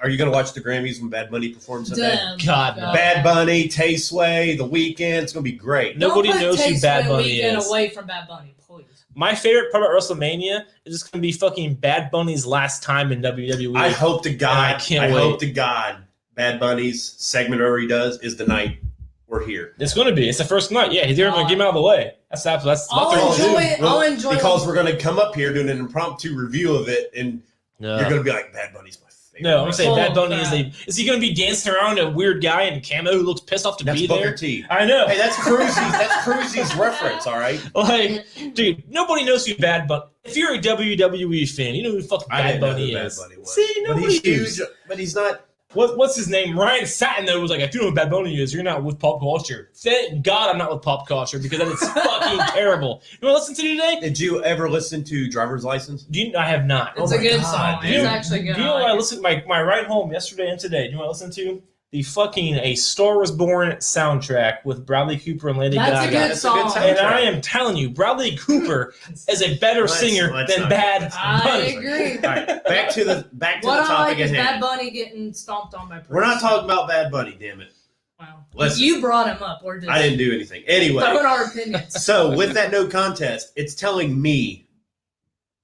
Are you going to watch the Grammys when Bad Bunny performs Sunday? Damn. God, no. Bad Bunny, Tay Sway, The Weeknd. It's going to be great. No. Nobody Don't put knows who Tay Bad Sway Bunny Weeknd is. away from Bad Bunny, please. My favorite part about WrestleMania is just going to be fucking Bad Bunny's last time in WWE. I hope to God, I can't wait. hope to God Bad Bunny's segment or he does is the night we're here. It's going to be. It's the first night. Yeah, he's going to get him out of the way. That's what they're I'll going to do. enjoy it. I'll enjoy because it. we're going to come up here doing an impromptu review of it, and you're going to be like, Bad Bunny's my favorite. No, I'm saying Oh, Bad Bunny God. is he going to be dancing around a weird guy in camo who looks pissed off to That's be Booker there? T. I know. Hey, that's Cruisy's. That's Cruisy's reference. All right. Like, dude, nobody knows who Bad Bunny. If you're a WWE fan, you know who the fuck I Bad didn't know Bunny who Bad is. Bunny was. See, But nobody he's knows. huge. But he's not. What's his name? Ryan Satin though was like, if you know who Bad Bunny is, you're not with pop culture. Thank God I'm not with pop culture because that is fucking terrible. You want to listen to today? Did you ever listen to Driver's License? I have not. It's Oh a my good God, song. dude. It's actually good. Do you know what I listened to my ride home yesterday and today? Do you want to listen to the fucking A Star Was Born soundtrack with Bradley Cooper and Lady That's a Gaga? good That's a good song. soundtrack. And I am telling you, Bradley Cooper is a better Let's- singer let's than not- Bad let's I Bunny. agree. All right, back to the What the I topic like at is Bad hand. Bunny getting stomped on by Prince. We're not talking about Bad Bunny, damn it. Wow. Listen. You brought him up. We're just I didn't do anything. Anyway, throwing our opinions. so with that no contest, it's telling me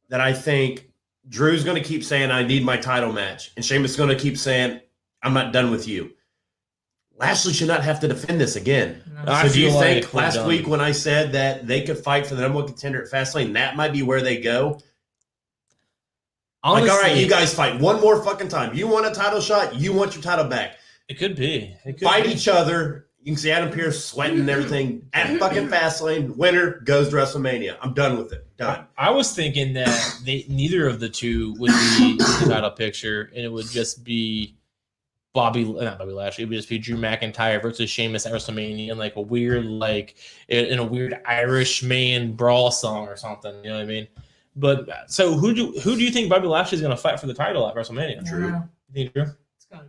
that I think Drew's going to keep saying, I need my title match. And Sheamus is going to keep saying, I'm not done with you. Lashley should not have to defend this again. No. I So do you feel think like we're last done. week when I said that they could fight for the number one contender at Fastlane, that might be where they go? Honestly, all right, you guys fight one more fucking time. You want a title shot? You want your title back. it could be. It could Fight be. each other. You can see Adam Pearce sweating and everything at fucking Fastlane. Winner goes to WrestleMania. I'm done with it. Done. I was thinking that neither of the two would be in the title picture, and it would just be not Bobby Lashley. It would just be Drew McIntyre versus Sheamus at WrestleMania, and like a weird, in a weird Irish man brawl song or something. You know what I mean? But so who do you think Bobby Lashley is going to fight for the title at WrestleMania? Drew. You think Drew? It's gotta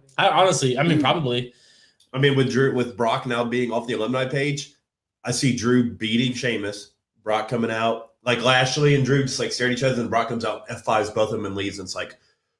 be. I mean, probably. I mean, with Brock now being off the alumni page, I see Drew beating Sheamus, Brock coming out, like Lashley and Drew just like stare at each other, and Brock comes out, F5s both of them and leaves. And it's like,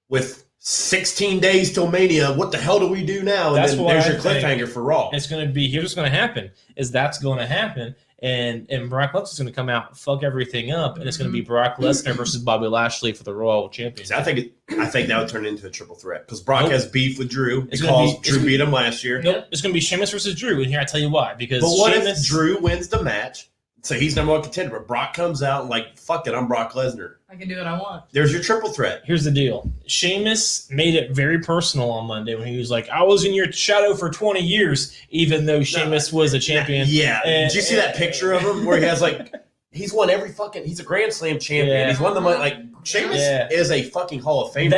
with 16 days till Mania, what the hell do we do now? And That's then what there's I your think. cliffhanger for Raw. It's going to be, here's what's going to happen, that's going to happen. And Brock Lesnar's going to come out, fuck everything up, and it's going to be Brock Lesnar versus Bobby Lashley for the Royal Championship. I think that would turn into a triple threat because Brock has beef with Drew It's because Drew beat him last year. Nope, it's going to be Sheamus versus Drew, and here I tell you why. Because But what Sheamus, if Drew wins the match? So he's number one contender, but Brock comes out and like, fuck it, I'm Brock Lesnar. I can do what I want. There's your triple threat. Here's the deal. Sheamus made it very personal on Monday when he was like, I was in your shadow for 20 years, even though Sheamus was a champion. Yeah. And- Did you see that picture of him where he has like, he's won every fucking, he's a Grand Slam champion. Yeah. He's won the money. Like, Sheamus is a fucking Hall of Famer.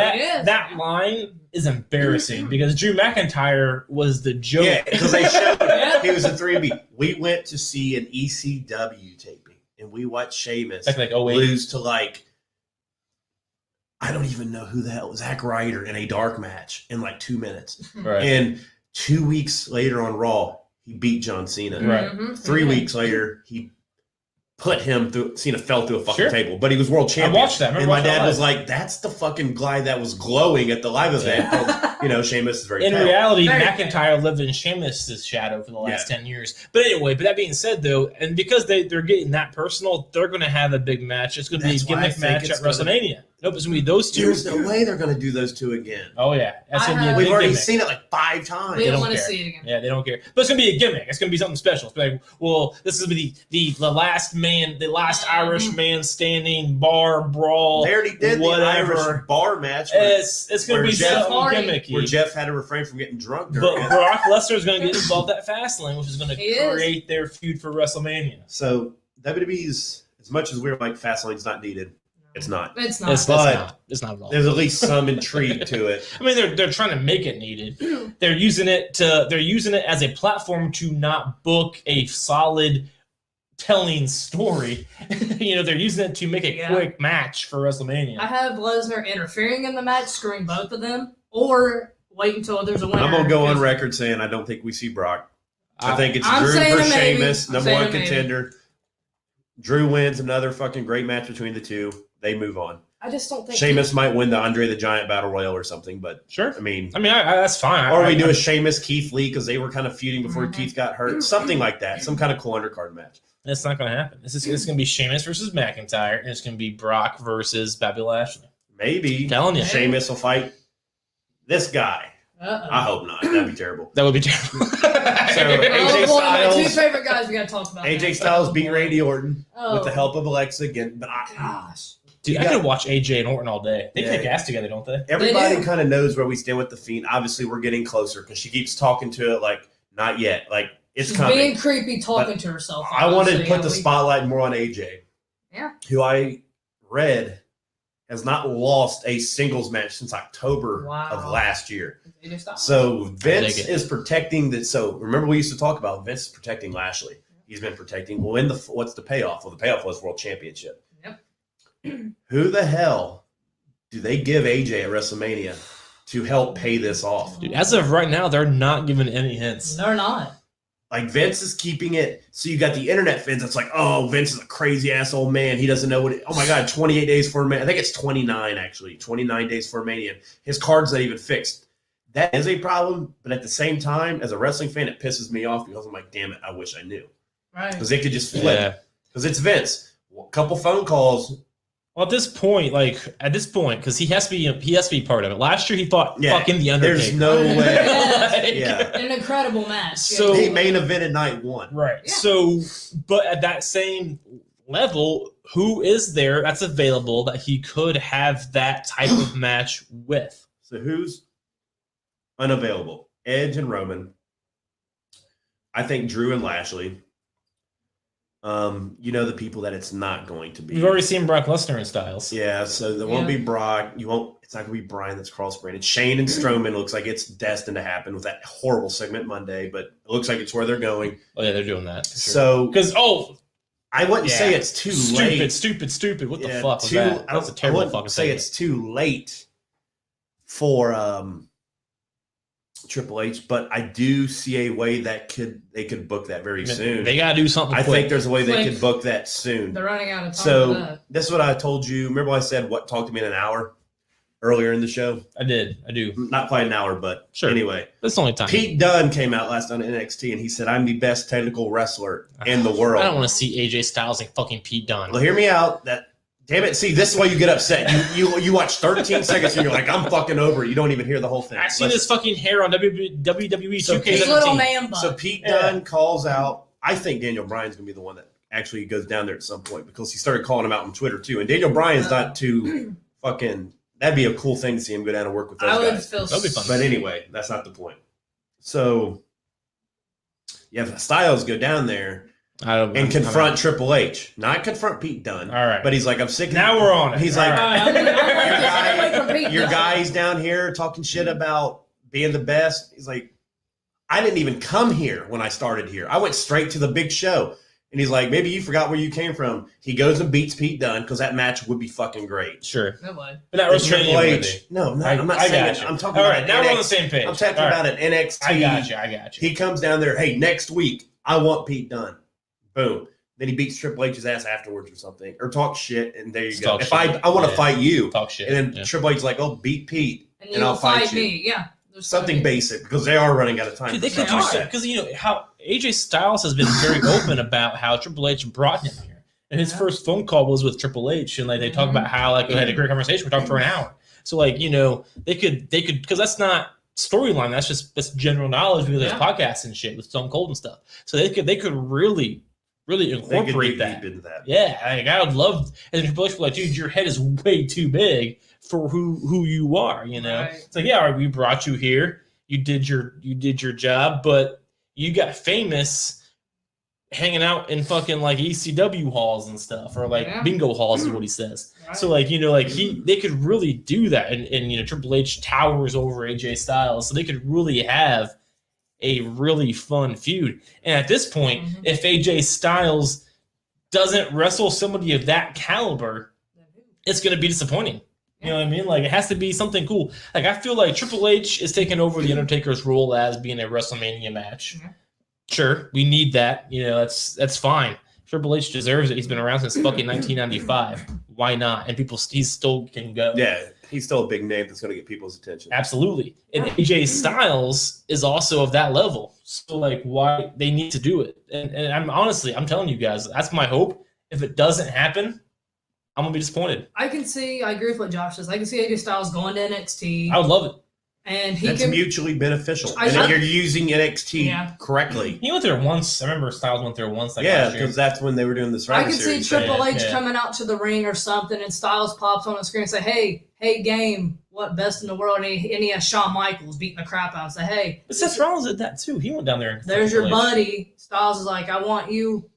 That line is embarrassing because Drew McIntyre was the joke. Yeah, because they showed he was in 3B. We went to see an ECW taping, and we watched Sheamus Like, oh, wait. lose to like, I don't even know who the hell, Zack Ryder in a dark match in like 2 minutes. Right. And 2 weeks later on Raw, he beat John Cena. Right. 3 weeks later, he put him through. Cena fell through a fucking Sure. table, but he was world champion. I watched that. And my dad was like, "That's the fucking guy that was glowing at the live event." Sheamus is very. In pale. reality, Very McIntyre lived in Sheamus' shadow for the last 10 years. But anyway, that being said, though, and because they're getting that personal, they're going to have a big match. It's going to be a That's why I gimmick think match at it's gonna- WrestleMania. Nope, it's going to be those two. There's no way they're going to do those two again. Oh, yeah. That's going to be a I big We've already gimmick. seen it like 5 times. We They don't don't want to care. see it again. Yeah, they don't care. But it's going to be a gimmick. It's going to be something special. It's like, well, this is the last man, the last Irish man standing bar brawl. They already did whatever. the Irish bar match where, It's going to where be Jeff- something gimmicky. where Jeff had to refrain from getting drunk. during But it. Brock Lesnar is going to get involved at Fastlane, which is going to He is. create their feud for WrestleMania. So WWE's, as much as we're like Fastlane's not needed, it's not. It's not. It's not at all. There's at least some intrigue to it. I mean, they're trying to make it needed. They're using it as a platform to not book a solid telling story. They're using it to make a quick match for WrestleMania. I have Lesnar interfering in the match, screwing both of them, or wait until there's a winner. I'm gonna go on record saying I don't think we see Brock. I think it's I'm Drew saying versus a maybe. Sheamus, I'm number saying one a maybe. contender. Drew wins, another fucking great match between the two. They move on. I just don't think Sheamus might win the Andre the Giant Battle Royal or something, but Sure. I mean, that's fine. or we do a Sheamus Keith Lee because they were kind of feuding before Mhm. Keith got hurt, something like that, some kind of cool undercard match. It's not going to happen. It's going to be Sheamus versus McIntyre, and it's going to be Brock versus Bobby Lashley. Maybe I'm telling you, Sheamus will fight this guy. I hope not. That'd be terrible. that would be terrible. So Oh, AJ boy, my two Styles, favorite guys we got to talk about. AJ now. Styles beat Randy Orton Oh. with the help of Alexa again, but Gosh. Dude, You I got- could watch AJ and Orton all day. They Yeah. kick ass together, don't they? everybody do. kind of knows where we stand with the Fiend. Obviously, we're getting closer because she keeps talking to it like not yet, like it's She's coming. being creepy, talking to herself. I wanted to honestly, put the spotlight more on AJ. Yeah. Who I read has not lost a singles match since October Wow. of last year. AJ Styles. So Vince dig it. is protecting that. So remember, we used to talk about Vince is protecting Lashley. He's been protecting. Well, what's the payoff? Well, the payoff was World Championship. Yep. Who the hell do they give AJ at WrestleMania to help pay this off? Dude, as of right now, they're not giving any hints. They're not. Like Vince is keeping it. So you got the internet fans that's like, oh, Vince is a crazy ass old man. He doesn't know oh my God, 28 days for Mania. I think it's 29 actually, 29 days for Mania. His card's not even fixed. That is a problem. But at the same time, as a wrestling fan, it pisses me off because I'm like, damn it, I wish I knew. Right. Because they could just flip. Yeah. Because it's Vince. A couple phone calls. Well, at this point, because he has to be part of it. Last year, he fought Yeah, fucking the Undertaker. There's no way. Like- Yeah. An incredible match. So- He main evented night one. Right. Yeah. So, but at that same level, who is there that's available that he could have that type of match with? So who's unavailable? Edge and Roman. I think Drew and Lashley. The people that it's not going to be. We've already seen Brock Lesnar and Styles. Yeah, so there won't be Brock. It's not going to be Bryan that's cross-branded. Shane and Strowman looks like it's destined to happen with that horrible segment Monday, but it looks like it's where they're going. Oh, yeah, they're doing that. Sure. So, because, I wouldn't say it's too late. Stupid. What the fuck was that? That's a terrible fucking say segment. It's too late for Triple H, but I do see a way that they could book that very soon. They got to do something I quick. think there's a way they could book that soon. They're running out of time for So that. this is what I told you. Remember I said talk to me in an hour earlier in the show? I do. Not quite an hour, but sure. Anyway. That's the only time. Pete Dunne came out last night on NXT, and he said, I'm the best technical wrestler in the world. I don't want to see AJ Styles and fucking Pete Dunne. Well, hear me out. Damn it. See, this is why you get upset. You watch 13 seconds and you're like, I'm fucking over it. You don't even hear the whole thing. I seen his fucking hair on WWE So 2K17. His little man bun. So Pete Dunne calls out. I think Daniel Bryan's going to be the one that actually goes down there at some point because he started calling him out on Twitter too. And Daniel Bryan's not too fucking. That'd be a cool thing to see him go down and work with those guys. That'd be fun. But anyway, that's not the point. So you have Styles go down there and confront Triple H, not confront Pete Dunne. All right, but he's like, I'm sick. Now we're on it. He's like, right. your guy's down here talking shit about being the best. He's like, I didn't even come here when I started here. I went straight to the big show. And he's like, maybe you forgot where you came from. He goes and beats Pete Dunne because that match would be fucking great. Sure. No way. But that was Triple H. No, I'm not saying it. I'm talking about now we're on the same page. I'm talking about an NXT. I got you. He comes down there, hey, next week, I want Pete Dunne. Boom. Then he beats Triple H's ass afterwards or something. Or talk shit, and there you go. If I want to fight you. Talk shit. And then Triple H's like, oh, beat Pete. And I'll fight you. me. Yeah. Something basic, because they are running out of time. Dude, they could do so, because how AJ Styles has been very open about how Triple H brought him here, and his first phone call was with Triple H, and they talk about how we had a great conversation. We talked for an hour, so they could because that's not storyline. That's general knowledge with this podcast and shit with Stone Cold and stuff. So they could really incorporate that. Deep into that. Yeah, I would love. And Triple H was like, dude, your head is way too big for who you are, Right. It's like, yeah, all right, we brought you here. You did your job, but you got famous hanging out in fucking like ECW halls and stuff, or bingo halls is what he says. Right. So they could really do that, and Triple H towers over AJ Styles, so they could really have a really fun feud. And at this point, if AJ Styles doesn't wrestle somebody of that caliber, it's going to be disappointing. You know what I mean? Like, it has to be something cool. Like, I feel like Triple H is taking over the Undertaker's role as being a WrestleMania match. Yeah. Sure, we need that. That's fine. Triple H deserves it. He's been around since fucking 1995. Why not? And he still can go. Yeah, he's still a big name that's going to get people's attention. Absolutely. And AJ Styles is also of that level. So, why they need to do it. And I'm telling you guys, that's my hope. If it doesn't happen, I'm going to be disappointed. I agree with what Josh says. I can see AJ Styles going to NXT. I would love it. And that's mutually beneficial. And you're using NXT correctly. He went there once. I remember Styles went there once. Because that's when they were doing the Survivor Series. I could see Triple H coming out to the ring or something, and Styles pops on the screen and say, hey, game, what best in the world? And he has Shawn Michaels beating the crap out and say, hey. But Seth Rollins did that too. He went down there. There's your buddy. Styles is like, I want you.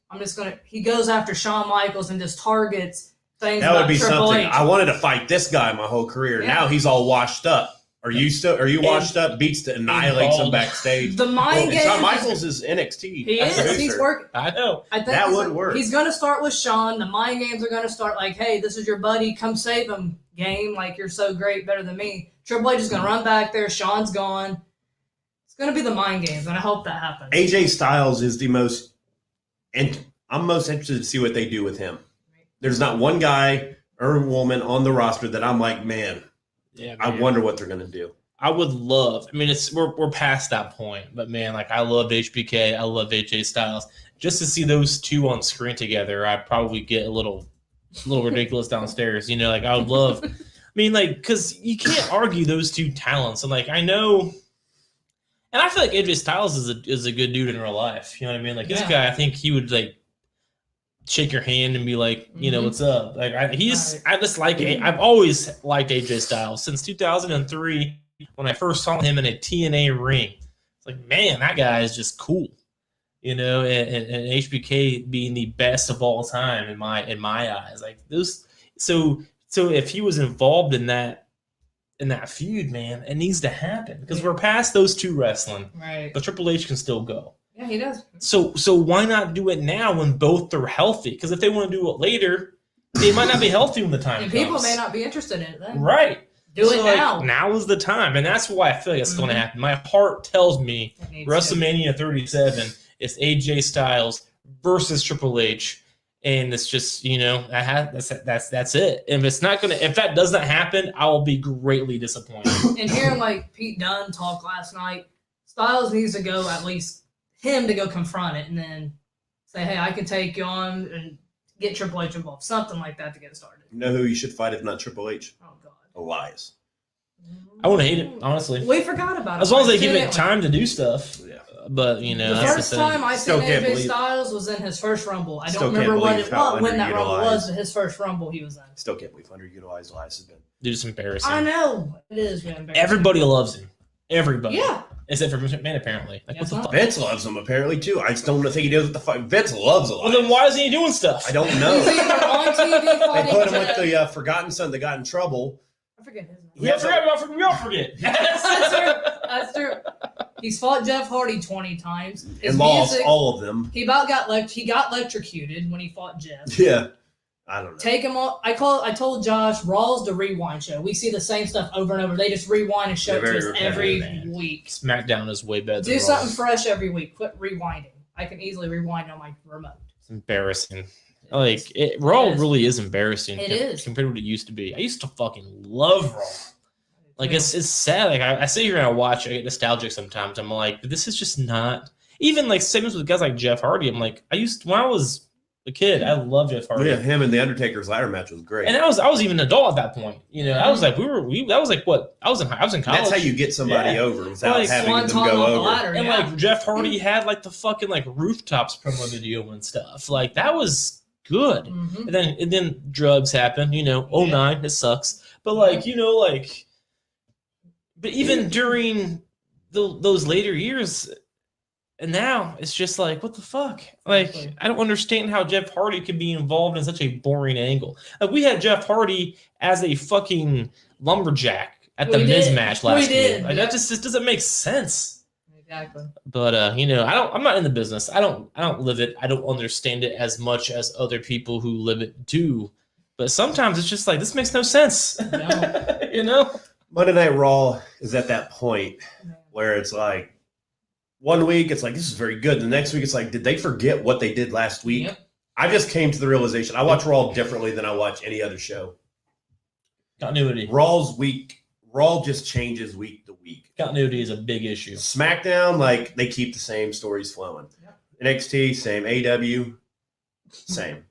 He goes after Shawn Michaels and just targets things that would be Triple something. H. I wanted to fight this guy my whole career. Yeah. Now he's all washed up. Are you washed up? Beats to annihilate him backstage. The mind game. Shawn Michaels is NXT. He is. He's working. I know. I think that would work. He's going to start with Shawn. The mind games are going to start like, hey, this is your buddy. Come save him, game. Like, you're so great, better than me. Triple H is going to run back there. Shawn's gone. It's going to be the mind games, and I hope that happens. AJ Styles is the most, and I'm most interested to see what they do with him. There's not one guy or woman on the roster that I'm like, man. Yeah, I wonder what they're gonna do. I would love. I mean, we're past that point, but man, I loved HBK. I love AJ Styles. Just to see those two on screen together, I'd probably get a little ridiculous downstairs. I would love. I mean, because you can't argue those two talents, and I know, and I feel like AJ Styles is a good dude in real life. You know what I mean? This guy, I think he would shake your hand and be like, what's up? Like I've always liked AJ Styles since 2003 when I first saw him in a TNA ring. It's like, man, that guy is just cool, and HBK being the best of all time in my eyes. Like those, so if he was involved in that feud, man, it needs to happen because we're past those two wrestling, right? But Triple H can still go. Yeah, he does. So why not do it now when both are healthy? Because if they want to do it later, they might not be healthy when the time comes. People may not be interested in it then. Right. Do it now. Now is the time. And that's why I feel like it's going to happen. My heart tells me WrestleMania 37 is AJ Styles versus Triple H. And it's just, that's it. And if that does not happen, I will be greatly disappointed. And hearing like Pete Dunne talk last night, Styles needs to go at least him to go confront it and then say, hey, I can take you on and get Triple H involved. Something like that to get started. You know who you should fight if not Triple H? Oh, God. Elias. I wouldn't hate it, honestly. We forgot about it. As long as they give it time to do stuff. Yeah. The But, that's first the time I seen AJ Styles was in his first Rumble. I don't remember when that Rumble was, but his first Rumble he was in. Still can't believe underutilized Elias has been. Dude, it's embarrassing. I know. It is embarrassing. Everybody loves him. Everybody. Yeah. Except for McMahon, apparently. Like, what the fuck? Vince loves him, apparently, too. I just don't think he knows what the fuck. Vince loves Elias. Well, then why isn't he doing stuff? I don't know. On TV they put him with the Forgotten Son that got in trouble. I forget his name. We all forget. That's true. He's fought Jeff Hardy 20 times. And lost all of them. He got electrocuted when he fought Jeff. Yeah. I don't know. Take him on. I told Josh, Raw's the rewind show. We see the same stuff over and over. They just rewind and show it to us every week. Smackdown is way better. Do something fresh every week. Quit rewinding. I can easily rewind on my remote. It's embarrassing. Raw really is embarrassing. It is compared to what it used to be. I used to fucking love Raw. Like it's sad. Like I sit here and I watch. I get nostalgic sometimes. I'm like, this is just not. Even like segments with guys like Jeff Hardy. I'm like, when I was a kid, I loved Jeff Hardy. Yeah, him and the Undertaker's ladder match was great. And I was even an adult at that point. I was like, that was like what I was in college. That's how you get somebody over without having them go over. Ladder, and like Jeff Hardy had like the fucking like rooftops promo video and stuff. Like that was good. Mm-hmm. And then drugs happen. 09, it sucks. But but even during those later years. And now it's just like, what the fuck? Like, I don't understand how Jeff Hardy could be involved in such a boring angle. Like, we had Jeff Hardy as a fucking lumberjack at the Miz match last year. Like, that just doesn't make sense. Exactly. But I'm not in the business. I don't live it. I don't understand it as much as other people who live it do. But sometimes it's just like, this makes no sense. No. Monday Night Raw is at that point where it's like, one week, it's like, this is very good. The next week, it's like, did they forget what they did last week? Yep. I just came to the realization. I watch Raw differently than I watch any other show. Continuity. Raw just changes week to week. Continuity is a big issue. Smackdown, like, they keep the same stories flowing. Yep. NXT, same. AW, same.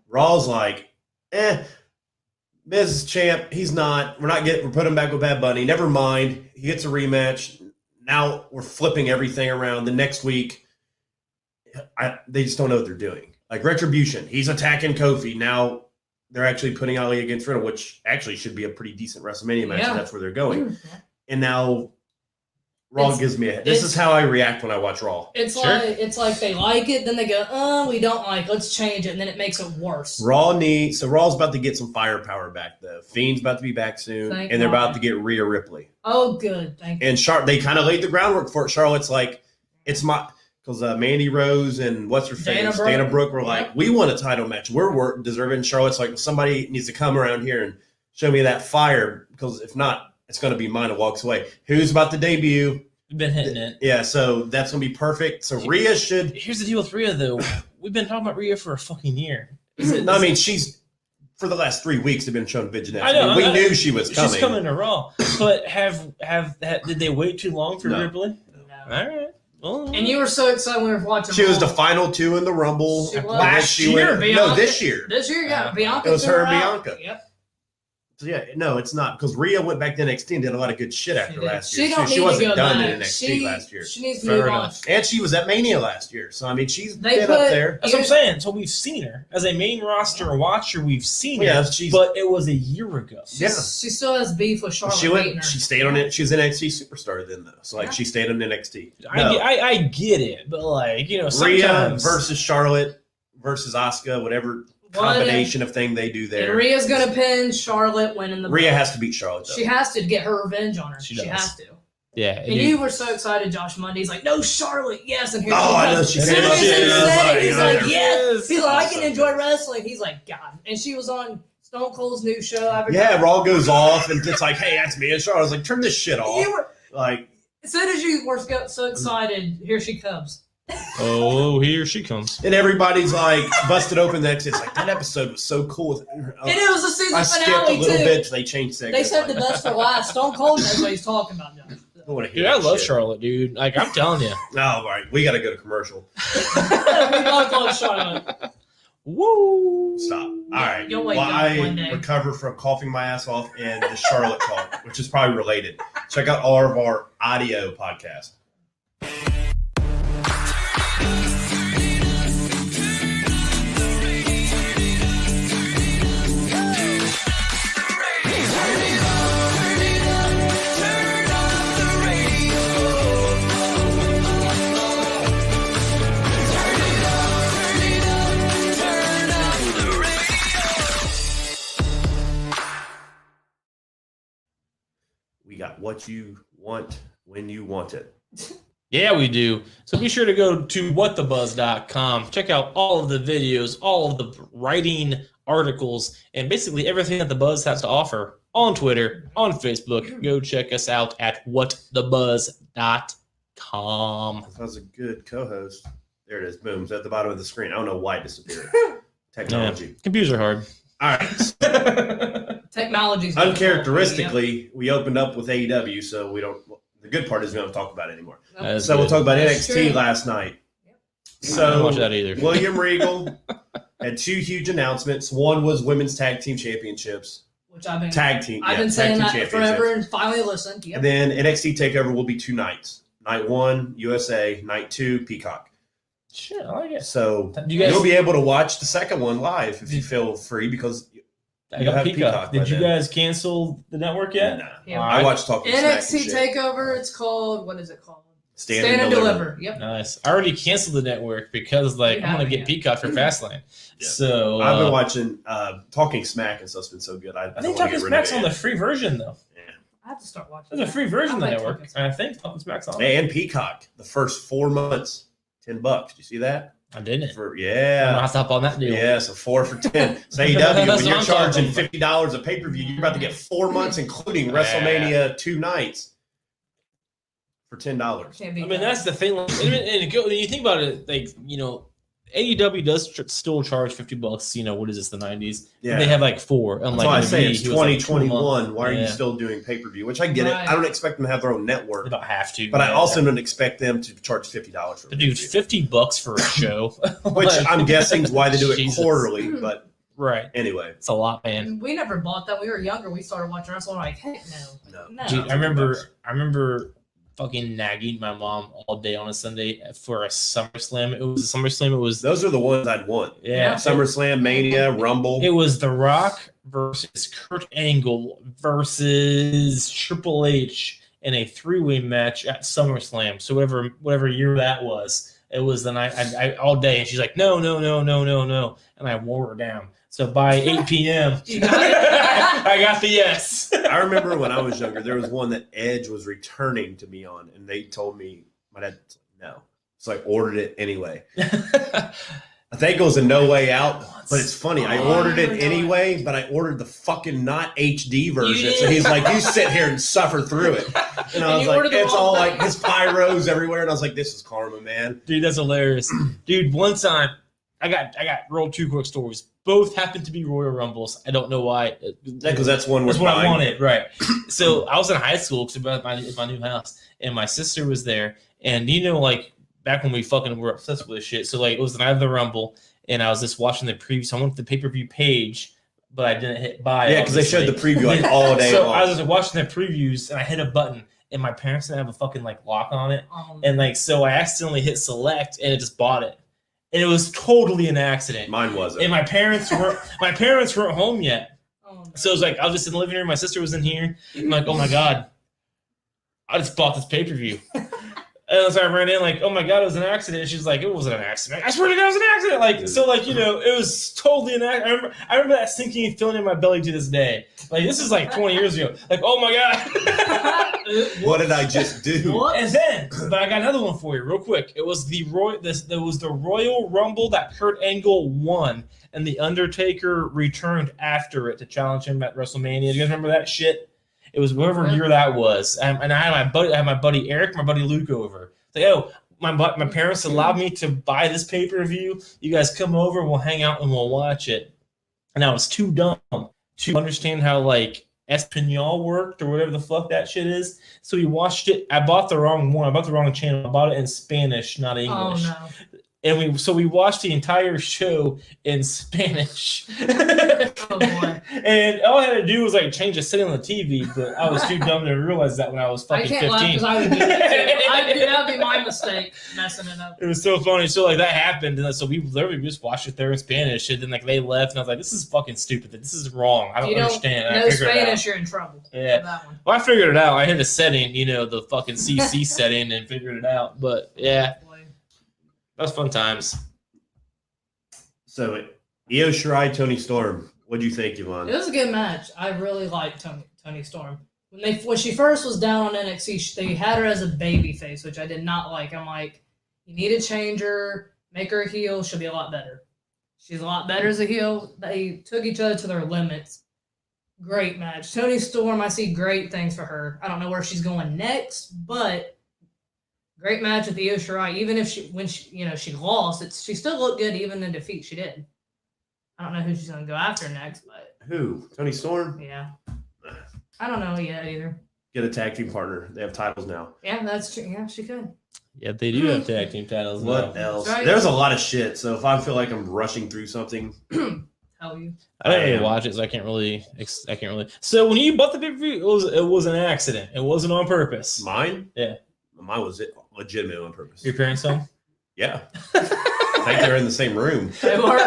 Raw's like, Miz is champ. He's not. We're putting him back with Bad Bunny. Never mind. He gets a rematch. Now we're flipping everything around. The next week, they just don't know what they're doing. Like Retribution, he's attacking Kofi. Now they're actually putting Ali against Riddle, which actually should be a pretty decent WrestleMania match, and that's where they're going. And now Raw gives me this is how I react when I watch Raw. It's like they like it, then they go, we don't like it, let's change it, and then it makes it worse. Raw's about to get some firepower back, though. Fiend's about to be back soon, and they're about to get Rhea Ripley. Oh, good. Thank you. And they kind of laid the groundwork for it. Charlotte's like, it's my... Because Mandy Rose and what's her face? Dana Brooke were like, we want a title match. We're deserving. Charlotte's like, somebody needs to come around here and show me that fire, because if not, it's going to be mine and walks away. Who's about to debut? We've been hitting it. Yeah, so that's going to be perfect. So Rhea should... Here's the deal with Rhea, though. We've been talking about Rhea for a fucking year. She's... For the last 3 weeks, they've been showing vigilance. I know. We knew she was coming. She's coming to Raw. But did they wait too long for Ripley? No. All right. Well, and you were so excited when we were watching. She was the final two in the Rumble She was. last year. No, this year. This year, yeah. Bianca. It was her and Bianca. Yep. So yeah, no, it's not because Rhea went back to NXT and did a lot of good shit after last year. Don't need She to wasn't go done back. in NXT last year. She needs to Fair move enough. And she was at Mania last year. So I mean she's They been put- up there. That's what I'm saying. So we've seen her as a main roster watcher. We've seen her, Yeah, she's but it was a year ago. Yeah. She still has beef with Charlotte. she beating her. went. She stayed on it. She was an NXT superstar then, though. So like, she stayed on NXT. No. I get it, but like Rhea sometimes versus Charlotte versus Asuka, whatever combination of thing they do there. And Rhea's gonna pin Charlotte, winning the. Rhea belt. has to beat Charlotte. Though. She has to get her revenge on her. She She does. has to. yeah. And you were so excited, Josh Monday's like, no, Charlotte, yes. And here I know she As said soon as it. he I was said like, it, he's I like, know. yes. He's like, I So can enjoy good. wrestling. He's like, God. And she was on Stone Cold's new show. Yeah, Raw goes off and it's like, hey, that's me. And Charlotte's like, turn this shit off. You were, Like, as soon as you were so excited, here she comes. Oh, here she comes. and everybody's like busted open. Next, it's like that episode was so cool. And it was a season I skipped finale, a little too. bit. They changed segments. They said the like, best for last. Stone Cold knows what he's talking about, Josh. I don't want to hear Dude, I that love shit. Charlotte, dude. Like I'm telling you. Oh, all right. We got to go to commercial. We both love Charlotte. Woo! Stop. All right. You'll wake While up I one day. recover from coughing my ass off and the Charlotte talk, which is probably related, check out all of our audio podcasts. We got what you want when you want it. Yeah, we do. So be sure to go to whatthebuzz.com. Check out all of the videos, all of the writing articles, and basically everything that the Buzz has to offer on Twitter, on Facebook. Go check us out at whatthebuzz.com. That was a good co-host. There it is. Boom. It's at the bottom of the screen. I don't know why it disappeared. Yeah, Technology. computers are hard. All right. Technology's Uncharacteristically, we opened up with AEW, so we don't. The good part is we don't talk about it anymore. That's So we'll good. talk about That's NXT true. last night. Yep. I don't So watch that either. William Regal had two huge announcements. One was women's tag team championships. Which I've been Tag team. I've been tag saying team that championships. forever and finally listened. Yep. And then NXT TakeOver will be 2 nights. Night 1, USA. Night 2, Peacock. Shit, I like it. So You guys, you'll be able to watch the second one live if you feel free because I you'll got have Peacock. by Did you then. guys cancel the network yet? Nah. Yeah. I watched Talking Smack and NXT shit. Takeover. It's called, what is it called? Stand and Deliver. Yep. Nice. I already canceled the network because like You I'm gonna haven't get yet. Peacock for Fastlane. Yeah. So I've been watching Talking Smack and stuff's been so good. I I think don't wanna Talking get rid of Smack's it on the yet. free version though. I have to start watching. There's a free version of the I like network. Talking And I think Talking Smack's on. And Peacock, the first 4 months, $10. Did you see that? I didn't. For I'm gonna have to hop on that deal. Yeah, so 4 for 10. So AEW, That's when what you're I'm charging talking $50 a pay-per-view, you're about to get 4 months, including WrestleMania 2 nights for $10. Can't be I mean, that's the thing. Like, when you think about it, like, you know, AEW does still charge $50. You know, what is this, the 90s? Yeah. They have like 4. That's Unlike why I WWE, say it's he was, like, 2 a 2021. month. Why are you Yeah. still doing pay-per-view? Which I get Right. it. I don't expect them to have their own They network, don't have to. but I yeah. also don't expect them to charge $50 for But dude, pay-per-view. $50 for a show. Which Like, I'm guessing is why they do it Jesus. quarterly. But Right. anyway, It's a lot, man. We never bought that. We were younger. We started watching wrestling. Like, heck no. No. Dude, I remember fucking nagging my mom all day on a Sunday for a SummerSlam. It was a SummerSlam. It was those are the ones I'd want. yeah. SummerSlam, Mania, Rumble. It was The Rock versus Kurt Angle versus Triple H in a 3-way match at SummerSlam. So whatever year that was, it was the night I all day. And she's like, no, and I wore her down. So by 8 p.m., You got it? I got the yes. I remember when I was younger, there was one that Edge was returning to be on, and they told me, my dad, no. So I ordered it anyway. I think it was a No Way Out, but it's funny. I Oh, ordered it my God. anyway, but I ordered the fucking not HD version. did? So he's like, you sit here and suffer through it. And I And was you like, ordered the it's wrong all thing. like his pyros everywhere. And I was like, this is karma, man. Dude, that's hilarious. Dude, one time I got rolled 2 quick stories. Both happened to be Royal Rumbles. I don't know why. Because that's one That's we're what I buying. wanted, right? So I was in high school because about my new house, and my sister was there. And you know, like back when we fucking were obsessed with this shit. So like it was the night of the Rumble, and I was just watching the preview. So I went to the pay-per-view page but I didn't hit buy. Yeah, because they showed the preview like all day So long. I was watching the previews and I hit a button and my parents didn't have a fucking like lock on it. Oh, And like, so I accidentally hit select and it just bought it. And it was totally an accident. Mine wasn't. And my parents weren't home yet. oh, no. So it was like, I was just in the living room. My sister was in here. I'm like, oh my God, I just bought this pay-per-view. And so I ran in like, oh my God, it was an accident. And she's like, it wasn't an accident. I swear to God, it was an accident. Like, so like, you know, it was totally an accident. I remember that sinking feeling in my belly to this day. Like, this is like 20 years ago. Like, oh my God. What did I just do? What? And then, but I got another one for you real quick. It was the Royal Rumble that Kurt Angle won. And The Undertaker returned after it to challenge him at WrestleMania. Do you guys remember that shit? It was whatever year that was, and I had my buddy Eric, my buddy Luke over. It's like, oh, my parents allowed me to buy this pay-per-view. You guys come over, we'll hang out and we'll watch it. And I was too dumb to understand how like Espanol worked or whatever the fuck that shit is. So we watched it. I bought the wrong one. I bought the wrong channel. I bought it in Spanish, not English. Oh, no. And we watched the entire show in Spanish. Oh, boy. And all I had to do was like change the setting on the TV, but I was too dumb to realize that when I was I fucking can't laugh 15. because I would do that too. That'd be my mistake, messing it up. It was so funny. So like that happened, and so we literally just watched it there in Spanish, and then like they left, and I was like, "This is fucking stupid. This is wrong. I don't understand." And I know figured it out. Spanish, you're in trouble. Yeah. For that one. Well, I figured it out. I hit a setting, you know, the fucking CC setting, and figured it out. But yeah, Boy. that was fun times. So, Io Shirai, Tony Storm. What do you think, Yvonne? It was a good match. I really liked Tony Storm. When she first was down on NXT, they had her as a baby face, which I did not like. I'm like, you need to change her, make her a heel. She'll be a lot better. She's a lot better as a heel. They took each other to their limits. Great match. Tony Storm, I see great things for her. I don't know where she's going next, but great match with Io Shirai. Even if she lost, she still looked good even in defeat. She did. I don't know who she's gonna go after next, but Who? Tony Storm? yeah, I don't know yet either. Get a tag team partner. They have titles now. Yeah, that's true. Yeah, she could. Yeah, they do have tag team titles. What now. else? Right. There's a lot of shit. So if I feel like I'm rushing through something, Tell you. I didn't I really am. watch it, so I can't really. So when you bought the pay-per-view, it was an accident. It wasn't on purpose. mine? Yeah. Mine was legitimate on purpose. Your parents home? Yeah. I think they're in the same room. They were.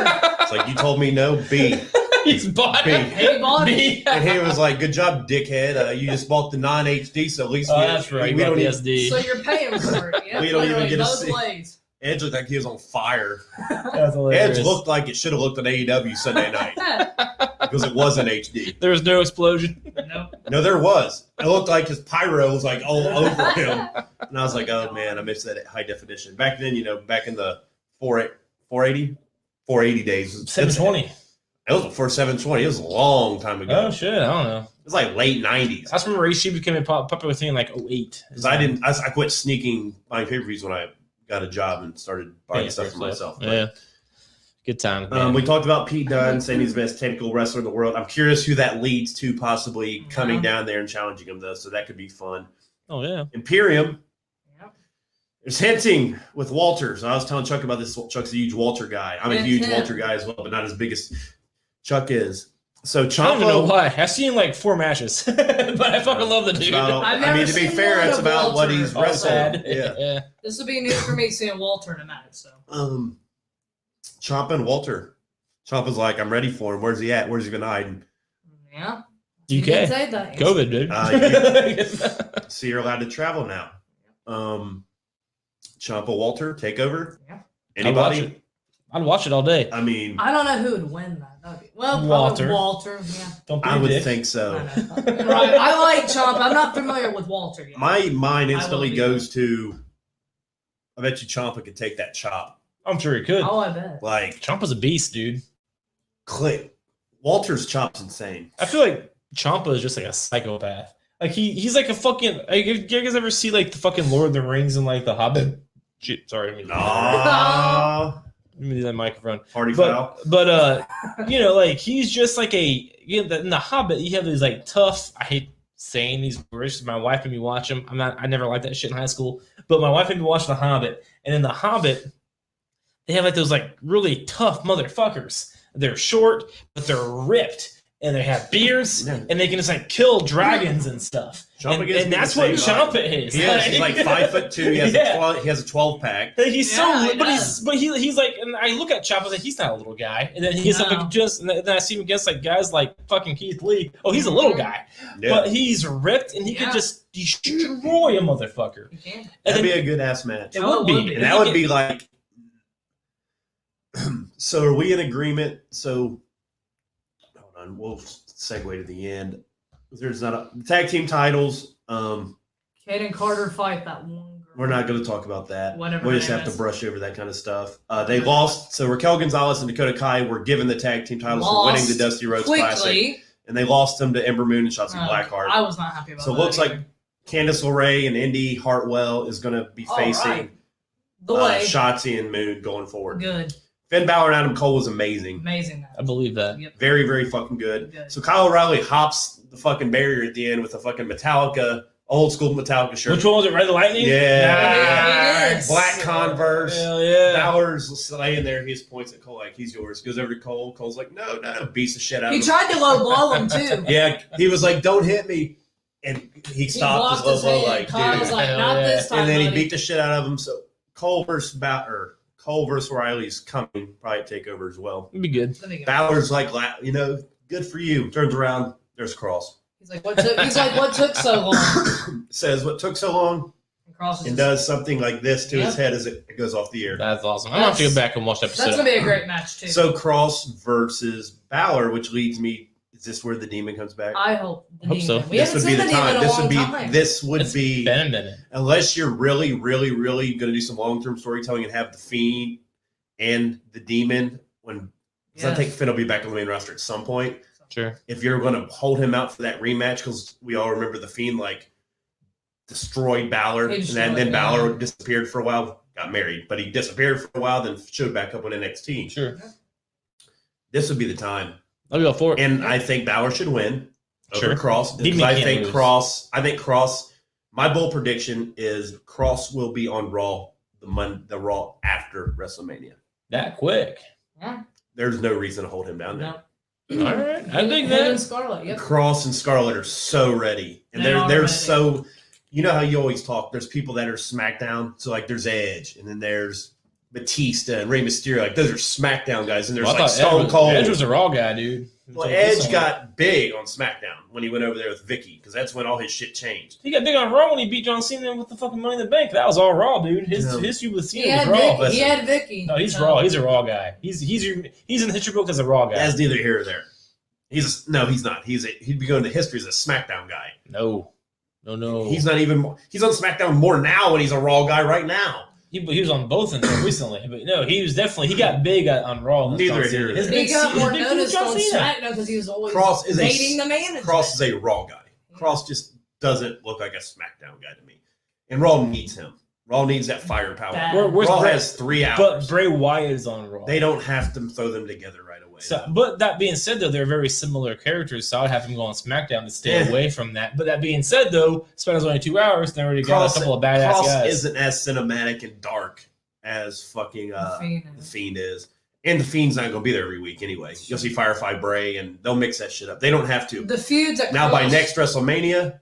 It's like, you told me no, B. He's bought B. it. He bought it. And he was like, good job, dickhead. You just bought the non-HD, so at least Oh, that's right. we don't the even, SD. So you're paying for it. Yep, We don't even literally, get to both see. ways. Edge looked like he was on fire. That's hilarious. Edge looked like it should have looked on AEW Sunday night because it wasn't HD. There was no explosion. Nope. No, there was. It looked like his pyro was like all over him. And I was like, oh man, I missed that high definition. Back then, back in the 480 days. 720. It was before 720. It was a long time ago. Oh shit! I don't know. It was like late 90s. I just remember Rishi became a popular thing in like 08. Because I quit sneaking buying pay-per-views when I got a job and started buying stuff for myself. But, Yeah. Good time. we talked about Pete Dunne saying he's the best technical wrestler in the world. I'm curious who that leads to possibly coming down there and challenging him, though. So that could be fun. Oh yeah. Imperium. Yep. There's hinting with Walter. So I was telling Chuck about this. Chuck's a huge Walter guy. I'm a huge Walter guy as well, but not as big as Chuck is. So I don't even know Ciampa. why. I've seen like 4 matches, but I fucking love the dude. I've I mean, never to be seen fair, one it's of about what Walter. he's Oh, wrestled. sad. Yeah. This will be new for me seeing Walter in a match. So Ciampa and Walter. Ciampa's like, I'm ready for him. Where's he at? Where's he been hiding? yeah, you did UK. say that. COVID, dude. So you're allowed to travel now. Ciampa, Walter, takeover. Yeah. Anybody? I'd watch it all day. I mean, I don't know who would win that. Probably Walter. Walter. Yeah. Don't be I a would dick. think I so. know. Right. I like Ciampa. I'm not familiar with Walter yet. My mind I will instantly be. goes to, I bet you Ciampa could take that chop. I'm sure he could. Oh, I bet. Like, Ciampa's a beast, dude. click. Walter's chop's insane. I feel like Ciampa is just like a psychopath. Like he's like a fucking. Like, you guys ever see like the fucking Lord of the Rings and like the Hobbit? Shit, sorry, I mean, let me do that microphone. Party foul. But like he's just like in the Hobbit. You have these like tough. I hate saying these words. My wife made me watch them. I never liked that shit in high school. But my wife made me watch the Hobbit, and in the Hobbit, they have like those like really tough motherfuckers. They're short, but they're ripped. and they have beers, Yeah. and they can just like kill dragons and stuff. Ciampa gets And me that's the what same vibe. Ciampa is. He's like 5'2". He has a 12-pack. He's Yeah, he's like, and I look at Ciampa like he's not a little guy, and then he gets up No. against, and then I see him against like guys like fucking Keith Lee. Oh, he's a little guy, Yeah. but he's ripped, and he could just destroy a motherfucker. You can. And That'd then, be a good ass match. it Oh, would it would be, be. And that would be like. So are we in agreement? So hold on, we'll segue to the end. There's not a tag team titles. Kaden Carter fight that one girl. We're not going to talk about that. Whatever We her just name have to is. brush over that kind of stuff. They lost. So Raquel Gonzalez and Dakota Kai were given the tag team titles for winning the Dusty Rhodes Classic, quickly. and they lost them to Ember Moon and Shotzi Blackheart. I was not happy about that. So it looks like either. Candice LeRae and Indy Hartwell is going to be All facing right. The way. Shotzi and Moon going forward. Good. Finn Balor and Adam Cole was amazing. Amazing match. I believe that. Yep. Very, very fucking good. Good. So Kyle O'Reilly hops the fucking barrier at the end with a fucking Metallica, old school Metallica shirt. Which one was it? Red Lightning? Yeah. Nice. Black Converse. Hell yeah. Balor's laying there. He just points at Cole like, he's yours. Goes over to Cole. Cole's like, no. Beats the shit out He of him. tried to low blow him too. Yeah. He was like, don't hit me. And he stopped his low blow like, Kyle was dude. like, Hell not yeah. this time, And then he buddy. beat the shit out of him. So Cole versus O'Reilly's coming probably at TakeOver as well. It'd be good. Let me go. Balor's like, good for you. Turns around. There's Cross. He's like, what took so long? Says what took so long And crosses and his- does something like this to his head as it goes off the air. That's awesome. I'm going to have to go back and watch that episode. That's gonna be a great match too. So Cross versus Balor, which leads me. Is this where the demon comes back? I hope. The Hope so. demon. We This haven't would be seen the the demon time. in a long time. This would It's be been a minute. unless you're really, really, really going to do some long-term storytelling and have the Fiend and the demon. Because I Yes. think Finn will be back on the main roster at some point. Sure. If you're going to hold him out for that rematch, because we all remember the Fiend like destroyed Balor, He destroyed and then Balor. Balor disappeared for a while. Got married, but he disappeared for a while, then showed back up on NXT. Sure. This would be the time. I'll go for it. And I think Balor should win over Sure. Cross. Demon Because I can't think lose. Cross. My bold prediction is Cross will be on Raw the Raw after WrestleMania. That quick. Yeah. There's no reason to hold him down there. No. All right. I think Him that. and Scarlett. Yep. Cross and Scarlett are so ready, and They are they're ready. so. You know how you always talk. There's people that are SmackDown. So like there's Edge, and then there's Batista and Rey Mysterio. Like those are SmackDown guys, and there's Well, I like thought Stone Cold. Edge was a Raw guy, dude. Well, So Edge this got big on SmackDown when he went over there with Vicky, because that's when all his shit changed. He got big on Raw when he beat John Cena with the fucking Money in the Bank. That was all Raw, dude. His No. history with He Cena was had Raw. Vicky. He had Vicky. No, he's So- Raw. He's a Raw guy. He's in the history book as a Raw guy. That's neither here or there. He's not. He'd be going to history as a SmackDown guy. No. He's not even. He's on SmackDown more now when he's a Raw guy right now. He was on both until recently, but no, he got big on Raw. against Neither John Cena. here. His He big got his more big feud with noticed John on Cena. SmackDown because he was always Cross is dating the manager. Cross is a Raw guy. Cross just doesn't look like a SmackDown guy to me. And Raw needs him. Raw needs that firepower. Bad. Where's Raw Bray? has 3 hours. But Bray Wyatt is on Raw. They don't have to throw them together right away. So, but that being said, though, they're very similar characters, so I'd have him go on SmackDown to stay Yeah. away from that. But that being said, though, SmackDown's only 2 hours, and they already got a couple of badass Cross guys. isn't as cinematic and dark as fucking Fiend the is. Fiend is. And the Fiend's not going to be there every week anyway. You'll see Firefly Bray, and they'll mix that shit up. They don't have to. The feuds that Now, by Cross next WrestleMania,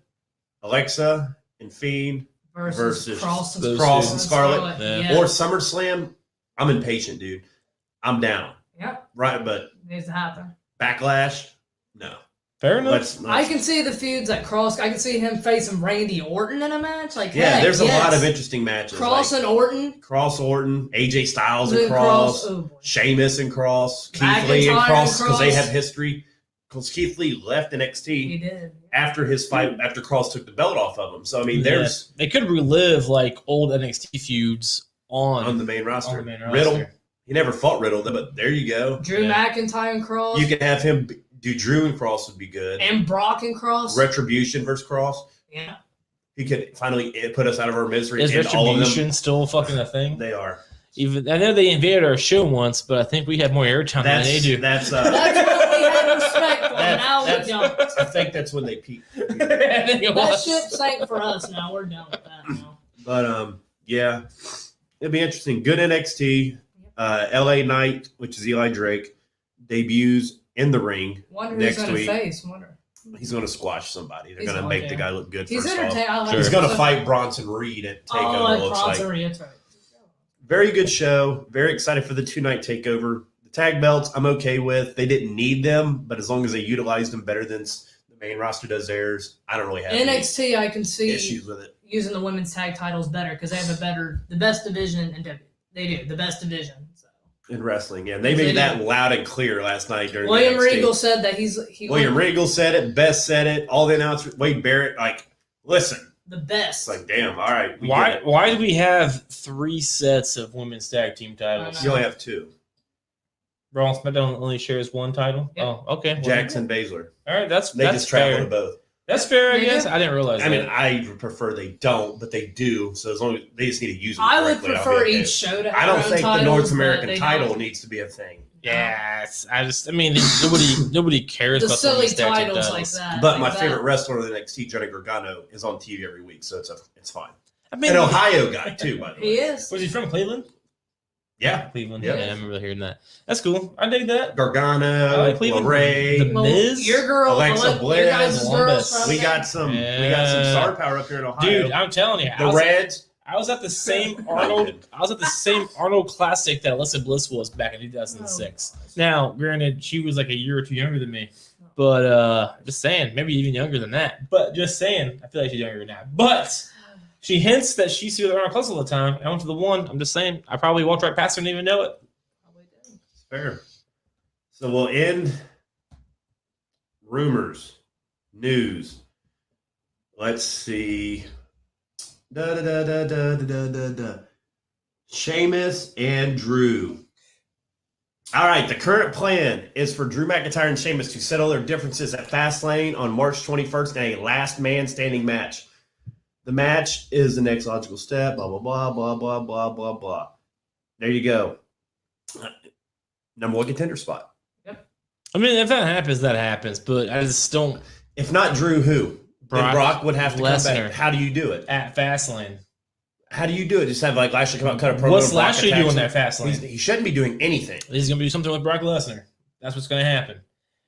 Alexa and Fiend versus Cross and those Cross two. and Scarlett, Yeah. Yeah. or SummerSlam, I'm impatient, dude. I'm down. Yep. Right, but Needs to happen. Backlash, no. Fair enough. I can see the feuds at Cross. I can see him facing Randy Orton in a match. Like, Yeah, heck, there's a yes. lot of interesting matches. Cross like and Orton. Cross Orton, AJ Styles and Then Cross, Oh boy. Sheamus and Cross, Keith McIntyre Lee and and Cross, because they Cross. have history. Because Keith Lee left He NXT did. after his fight, after Cross took the belt off of him. So, I mean, Yeah. there's They could relive like old NXT feuds on the main roster. on the main roster. Riddle, he never fought Riddle, but there you go. Drew Yeah. McIntyre and Cross. You can have him do Drew and Cross would be good. and Brock and Cross. Retribution versus Cross. Yeah. He could finally put us out of our misery. Is and all of Retribution them, still fucking a thing? they are. Even I know they invaded our show once, but I think we had more airtime than they do. That's That's what we had respect for. That- Now we that's- don't. I think that's when they peaked. That ship sank for us. Now we're done with that now. But yeah, it'll be interesting. Good NXT. LA Knight, which is Eli Drake, debuts in the ring Wonder next who's going week. to face. Wonder. He's going to squash somebody. They're He's going to going make the to. guy look good. He's First off, entertaining. he's going to fight Bronson Reed at Takeover. Oh, like looks Bronson like. Reed, that's right. Very good show. Very excited for the 2-night Takeover. The tag belts, I'm okay with. They didn't need them, but as long as they utilized them better than the main roster does theirs, I don't really have NXT, I can any see issues with it. using the women's tag titles better because they have the best division in WWE. They do the best division. So. In wrestling, yeah, they made that loud and clear last night during William NXT. Regal said that William Regal said it. Best said it. All the announcers. Wade Barrett, like, listen. The best. It's like, damn. All right. Why do we have 3 sets of women's tag team titles? You only have 2. Raw and SmackDown only shares 1 title. Yep. Oh, okay. Jackson Baszler. All right, that's just travel fair. to both. That's fair, I Yeah. guess. I didn't realize. I mean, that. I prefer they don't, but they do. So as long as they just need to use them I would correctly, I'll be prefer okay. each show to have I don't their own think the titles, North but American they title don't. needs to be a thing. Yeah, I mean, nobody cares The about silly women's tag team titles like that. But like my that. favorite wrestler in NXT, Johnny Gargano, is on TV every week, so it's fine. I mean, An Ohio guy too, by the way. He is. was he from Cleveland? Yeah, Cleveland. Yep. Yeah, I remember hearing that. That's cool. I dig that. I Gargano, like Cleveland. LeRae. The Miz? Your girl, Alexa your Bliss, guys' girls Columbus. from We there? got some Yeah. star power up here in Ohio. Dude, I'm telling you, the Reds. I was at the same Arnold Classic that Alexa Bliss was back in 2006. Now, granted, she was like a year or 2 younger than me, but just saying, maybe even younger than that. But just saying, I feel like she's younger than that. But she hints that she sees Arnold Classic all the time. I went to the one. I'm just saying, I probably walked right past her and didn't even know it. It's fair. So we'll end rumors, news. Let's see. Sheamus and Drew. All right, the current plan is for Drew McIntyre and Sheamus to settle their differences at Fastlane on March 21st in a last man standing match. The match is the next logical step, blah, blah, blah, blah, blah, blah, blah, blah. There you go. Number 1 contender spot. I mean, if that happens, that happens. But I just don't. If not Drew, who? Then Brock would have to come Lesnar. back. How do you do it? At Fastlane. How do you do it? Just have like Lashley come out and cut a promo. What's and Brock Lashley attacks doing him? at Fastlane? He shouldn't be doing anything. He's going to do something with Brock Lesnar. That's what's going to happen.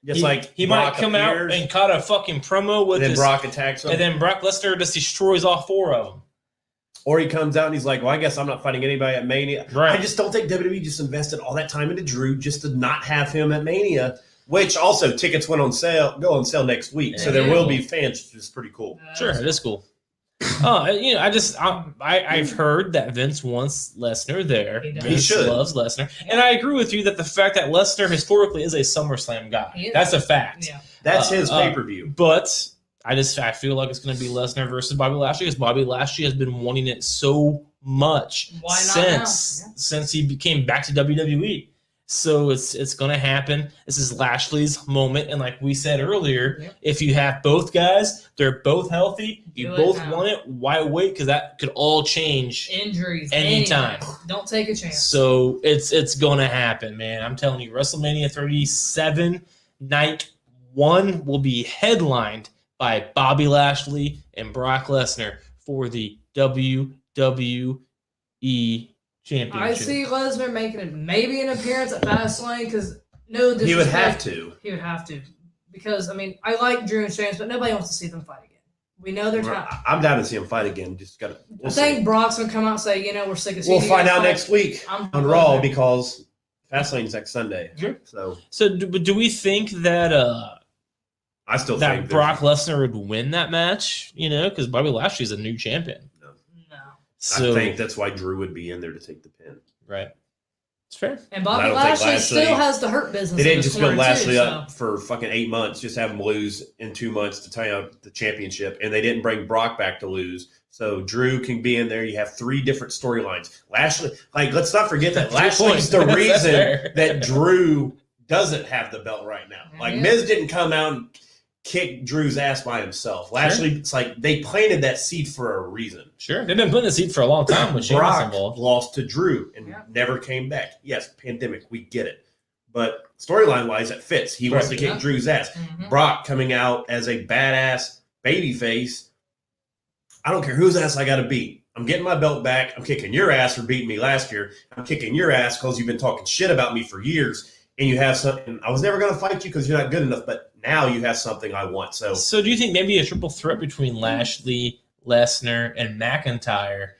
Just like he Brock might come appears, out and cut a fucking promo with and then his, Brock attacks him. and then Brock Lesnar just destroys all 4 of them. Or he comes out and he's like, well, I guess I'm not fighting anybody at Mania. Right. I just don't think WWE just invested all that time into Drew just to not have him at Mania, which also tickets go on sale next week. So there will be fans, which is pretty cool. Sure, it is cool. I've heard that Vince wants Lesnar there. He does. Vince He should. loves Lesnar. And I agree with you that the fact that Lesnar historically is a SummerSlam guy. He is. That's a fact. Yeah. That's his pay-per-view. But I feel like it's going to be Lesnar versus Bobby Lashley because Bobby Lashley has been wanting it so much Why not since he came back to WWE. So it's going to happen. This is Lashley's moment. And like we said earlier, if you have both guys, they're both healthy, you Do it both now. want it, why wait? Because that could all change Injuries. anytime. Don't take a chance. So it's going to happen, man. I'm telling you, WrestleMania 37 night 1 will be headlined by Bobby Lashley and Brock Lesnar for the WWE Championship. I see Lesnar making maybe an appearance at Fastlane because no disrespect. He would have to. He would have to. Because, I mean, I like Drew and Sheamus, but nobody wants to see them fight again. We know they're trying. I'm down to see him fight again. Just got to. I think Brock's going to come out and say, we're sick of seeing We'll you find guys out fight. next week I'm on Raw Lesnar. because Fastlane's next Sunday. Sure. So do we think that I still that think Brock Lesnar would win that match? Because Bobby Lashley's a new champion. No. So I think that's why Drew would be in there to take the pin. right. It's fair. And I Bobby don't think Lashley Lashley- still has the hurt business. They in didn't his just build corner, Lashley too, up for fucking 8 months, just have him lose in 2 months to tie up the championship. And they didn't bring Brock back to lose. So Drew can be in there. You have 3 different storylines. Lashley, let's not forget that That's your Lashley's the point. That's reason fair. that Drew doesn't have the belt right now. Yeah. Miz didn't come out and kick Drew's ass by himself. Lashley, it's like they planted that seed for a reason. Sure. They've been putting the seat for a long time with Sheamus Brock involved. lost to Drew and never came back. Yes, pandemic, we get it. But storyline wise, it fits. He wants to kick Yeah. Drew's ass. Mhm. Brock coming out as a badass babyface. I don't care whose ass I got to beat. I'm getting my belt back. I'm kicking your ass for beating me last year. I'm kicking your ass because you've been talking shit about me for years. and you have something. I was never going to fight you because you're not good enough, but now you have something I want. So do you think maybe a triple threat between Lashley, Lesnar, and McIntyre?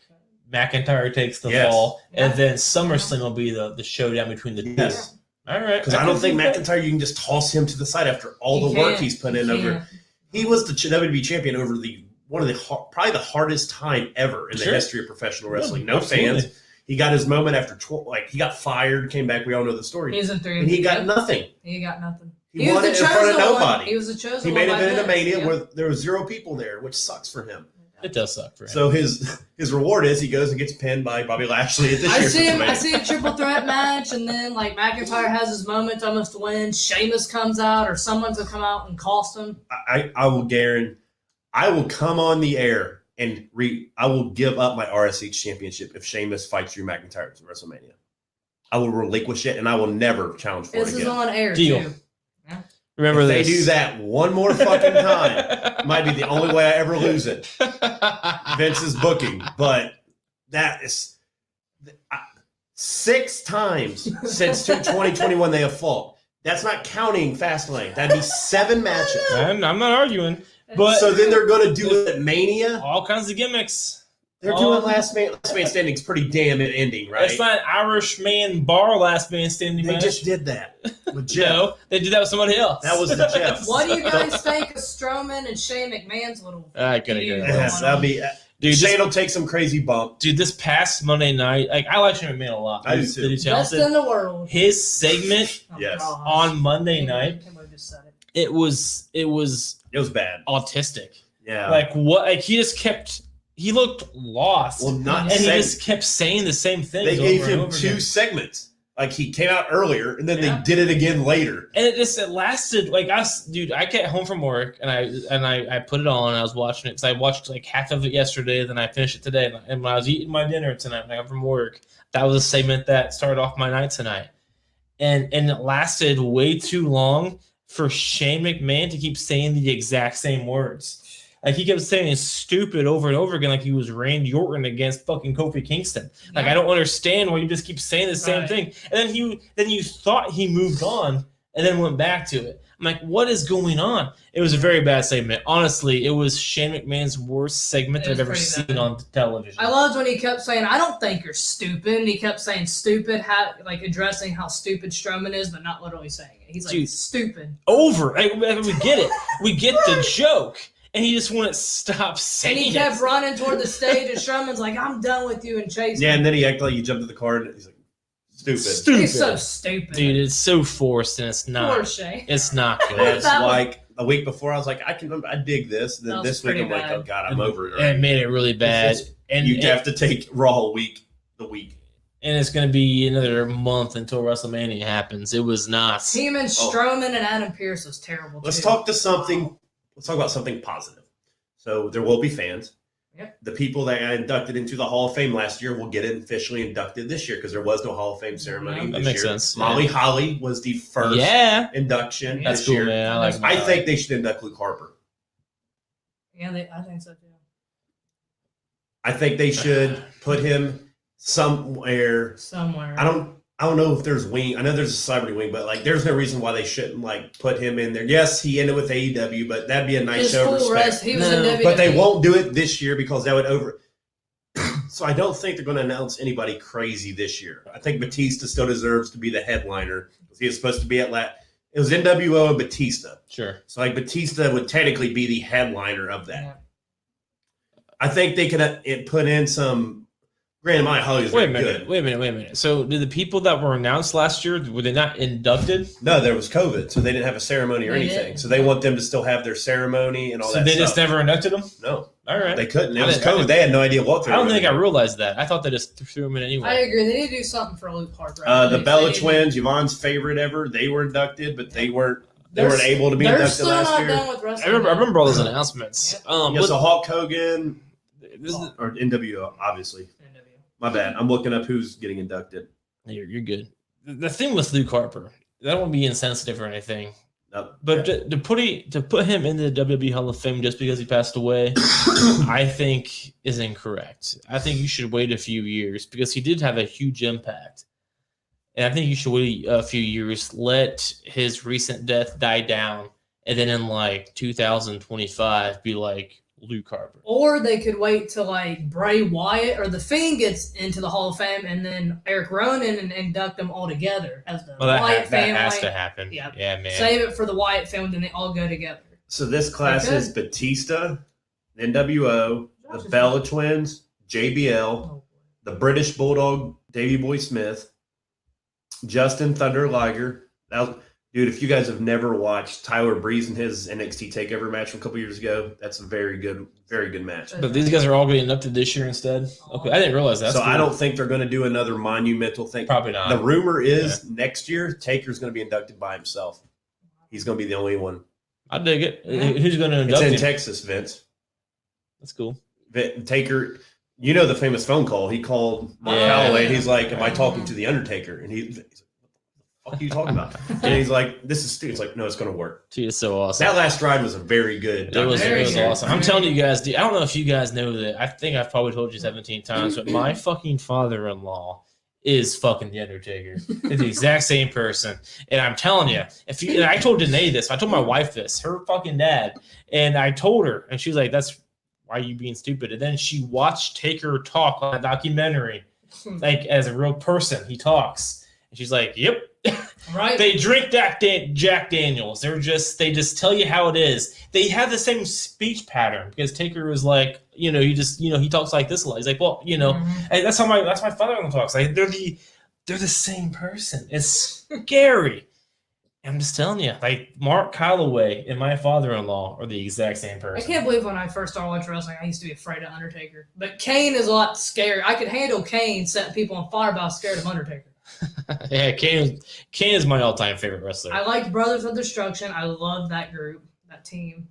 McIntyre takes the fall, and then SummerSlam will be the showdown between the two. Yes. All right. Because I don't think McIntyre, you can just toss him to the side after all the work he's put in over. He was the WWE champion over probably the hardest time ever in the history of professional wrestling. No fans. He got his moment after he got fired, came back. We all know the story. He's in 3 and he got nothing. He got nothing. He won it in front of nobody. He was the chosen one. He made it in a Mania where there were 0 people there, which sucks for him. It does suck for him. So his reward is he goes and gets pinned by Bobby Lashley at this year's I see a triple threat match, and then like McIntyre has his moment almost to win. Sheamus comes out, or someone's gonna come out and cost him. I will guarantee. I will come on the air and I will give up my RSH championship if Sheamus fights Drew McIntyre at WrestleMania. I will relinquish it, and I will never challenge for it again. This is on air, Deal. too. Yeah. Remember if this. they do that one more fucking time, it might be the only way I ever lose it. Vince's booking, but that is 6 times since 2021 they have fought. That's not counting Fastlane. That'd be 7 matches. I'm not arguing. But so then they're going to do it at Mania? All kinds of gimmicks. They're doing Last Man Standing's pretty damn ending, right? It's not Irishman Bar Last Man Standing. They just did that with Jeff. No, they did that with somebody else. That was the Jeff. What do you guys think of Strowman and Shane McMahon's little? I gotta go. Yes, that'll be. Dude, Shane will take some crazy bump. Dude, this past Monday night, I like Shane McMahon a lot. I do too. Best in the world. His segment on Monday night, it was bad. Autistic. Yeah. Like what? Like he looked lost. Well, and he just kept saying the same thing. They gave him 2 segments. Like he came out earlier, and then they did it again later. And it lasted like dude. I get home from work and I put it on. And I was watching it because I watched like half of it yesterday. Then I finished it today. And when I was eating my dinner tonight, when I got from work, that was a segment that started off my night tonight. And it lasted way too long for Shane McMahon to keep saying the exact same words. Like he kept saying stupid over and over again, like he was Randy Orton against fucking Kofi Kingston. Like I don't understand why you just keep saying the same thing. And then you thought he moved on and then went back to it. I'm like, what is going on? It was a very bad segment. Honestly, it was Shane McMahon's worst segment that I've ever seen on television. I loved when he kept saying, "I don't think you're stupid." And he kept saying "stupid," like addressing how stupid Strowman is, but not literally saying it. He's like, Dude, "Stupid." Over. We get it. We get the joke. And he just wouldn't stop saying it. And he kept running toward the stage, and Strowman's like, "I'm done with you," and chasing. Yeah, and then he acted like he jumped to the car, and he's like, "Stupid." He's so stupid. Dude, it's so forced, and it's not. Poor Shane. It's not good. It's like a week before, I was like, I dig this. And then this week, I'm like, oh, God, I'm over it. And it made it really bad. And you have to take Raw the week. And it's going to be another month until WrestleMania happens. It was not. Team and Strowman and Adam Pearce was terrible, Let's talk about something positive. So there will be fans. Yep. The people that got inducted into the Hall of Fame last year will get officially inducted this year because there was no Hall of Fame ceremony. That makes sense. Molly Holly was the first induction. That's this cool, year. man. I think they should induct Luke Harper. Yeah, I think so too. I think they should put him somewhere. I don't know if there's wing. I know there's a celebrity wing, but like, there's no reason why they shouldn't like put him in there. Yes, he ended with AEW, but that'd be a nice show of respect. He was in WWE. But they won't do it this year because that would over. So I don't think they're going to announce anybody crazy this year. I think Batista still deserves to be the headliner. He was supposed to be at it was NWO and Batista. Sure. So like Batista would technically be the headliner of that. Yeah. I think they could put in some. Granted, my Holly's Wait a good. minute. So did the people that were announced last year, were they not inducted? No, there was COVID, so they didn't have a ceremony or anything. So they want them to still have their ceremony and all that So they stuff. just never inducted them? No. All right. They couldn't. It was COVID. They had no idea what they were I don't think doing. I realized that. I thought they just threw them in anyway. I agree. They need to do something for Luke Harper. The Bella twins, Yvonne's favorite ever, they were inducted, but they weren't able to be inducted last year. Done with I remember all those announcements. So Hulk Hogan, or NWO, obviously. My bad. I'm looking up who's getting inducted. You're good. The thing with Luke Harper, that won't be insensitive or anything. No. But to put him in the WWE Hall of Fame just because he passed away, I think is incorrect. I think you should wait a few years because he did have a huge impact. And I think you should wait a few years, let his recent death die down, and then in like 2025 be like Luke Harper. Or they could wait till like Bray Wyatt or The Fiend gets into the Hall of Fame, and then Eric Rowan and induct them all together as the Wyatt family. That has to happen. Yeah, man. Save it for the Wyatt family, and they all go together. So this class is Batista, NWO, the Bella Twins, JBL, the British Bulldog, Davey Boy Smith, Justin Thunder Liger. Dude, if you guys have never watched Tyler Breeze and his NXT TakeOver match from a couple years ago, that's a very good match. But these guys are all getting inducted this year instead? Okay, I didn't realize that. So cool. I don't think they're going to do another monumental thing. Probably not. The rumor is next year, Taker's going to be inducted by himself. He's going to be the only one. I dig it. Who's going to induct him? It's in Texas, Vince. That's cool. Taker, you know the famous phone call. He called Mark Calloway, and he's like, am I talking to The Undertaker? And he's like, what are you talking about? And he's like, this is stupid. It's like, no, it's going to work. Dude, it's so awesome. That last ride was a very good. It was awesome. I'm telling you guys, dude, I don't know if you guys know that. I think I've probably told you 17 times, but my fucking father-in-law is fucking The Undertaker. It's the exact same person. And I'm telling you, and I told Danae this. I told my wife this, her fucking dad. And I told her, and she's like, that's why are you being stupid? And then she watched Taker talk on a documentary, like as a real person. He talks. And she's like, yep. Right. They drink Jack Daniels. They just tell you how it is. They have the same speech pattern because Taker was like, he talks like this a lot. He's like, well, and that's my father-in-law talks. Like they're the same person. It's scary. I'm just telling you, like Mark Calloway and my father-in-law are the exact same person. I can't believe when I first started watching wrestling, I used to be afraid of Undertaker. But Kane is a lot scarier. I could handle Kane setting people on fire, but I was scared of Undertaker. Yeah, Kane is my all-time favorite wrestler. I liked Brothers of Destruction. I love that group, that team.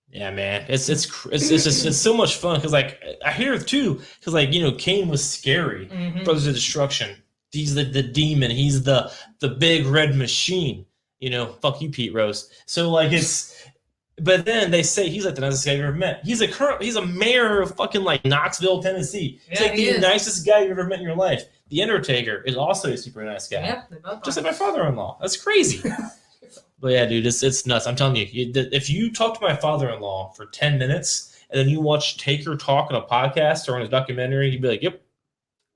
Yeah, man, it's so much fun because like I hear it too because like Kane was scary. Mm-hmm. Brothers of Destruction. He's the demon. He's the big red machine. Fuck you, Pete Rose. So like but then they say he's like the nicest guy you've ever met. He's a mayor of fucking like Knoxville, Tennessee. He's like the nicest guy you've ever met in your life. The Undertaker is also a super nice guy. Yeah, they both just like my father-in-law. That's crazy. But yeah, dude, it's nuts. I'm telling you, if you talk to my father-in-law for 10 minutes and then you watch Taker talk on a podcast or on his documentary, you'd be like, yep.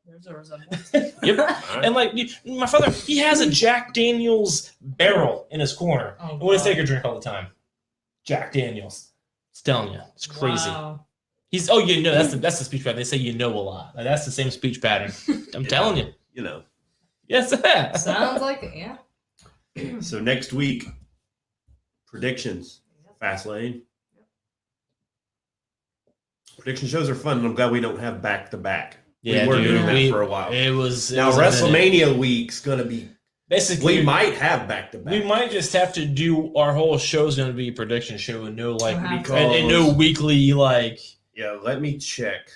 There's a resemblance. Yep. Right. And like my father, he has a Jack Daniels barrel in his corner. Oh, what does Taker drink all the time? Jack Daniels. It's telling you, it's crazy. Wow. He's that's the speech pattern. They say a lot. Like, that's the same speech pattern. I'm telling you. Yes. Sounds like it. Yeah. So next week, predictions. Fastlane. Prediction shows are fun, and I'm glad we don't have back to back. Yeah, we were doing that for a while. WrestleMania week's gonna be. Basically, we might have back to back. We might just have to do our whole show's going to be a prediction show and no and no weekly like. Yeah, let me check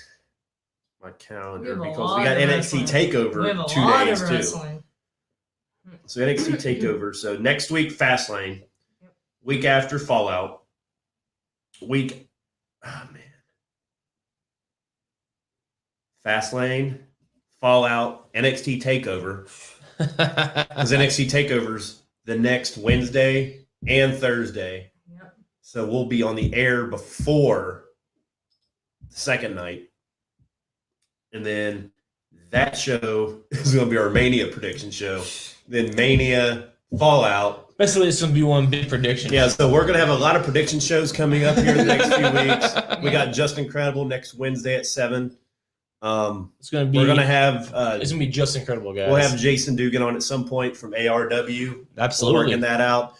my calendar because we got NXT TakeOver 2 days too. So NXT TakeOver. So next week Fastlane, week after Fallout, Fastlane, Fallout, NXT TakeOver. Because NXT TakeOver's the next Wednesday and Thursday. Yep. So we'll be on the air before the second night. And then that show is going to be our Mania prediction show. Then Mania, Fallout. Basically, it's going to be one big prediction. Yeah, so we're going to have a lot of prediction shows coming up here in the next few weeks. We got Just Incredible next Wednesday at 7. It's going to be. We're going to have. It's going to be Just Incredible, guys. We'll have Jason Dugan on at some point from ARW. Absolutely, working that out.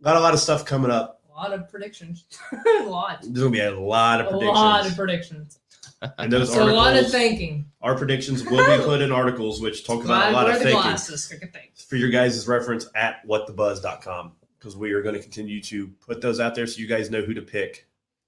Got a lot of stuff coming up. A lot of predictions. A lot. There's going to be a lot of predictions. A lot of predictions. And those articles, a lot of thinking. Our predictions will be put in articles which talk about a lot of thinking. For your guys' reference at WhatTheBuzz.com, because we are going to continue to put those out there so you guys know who to pick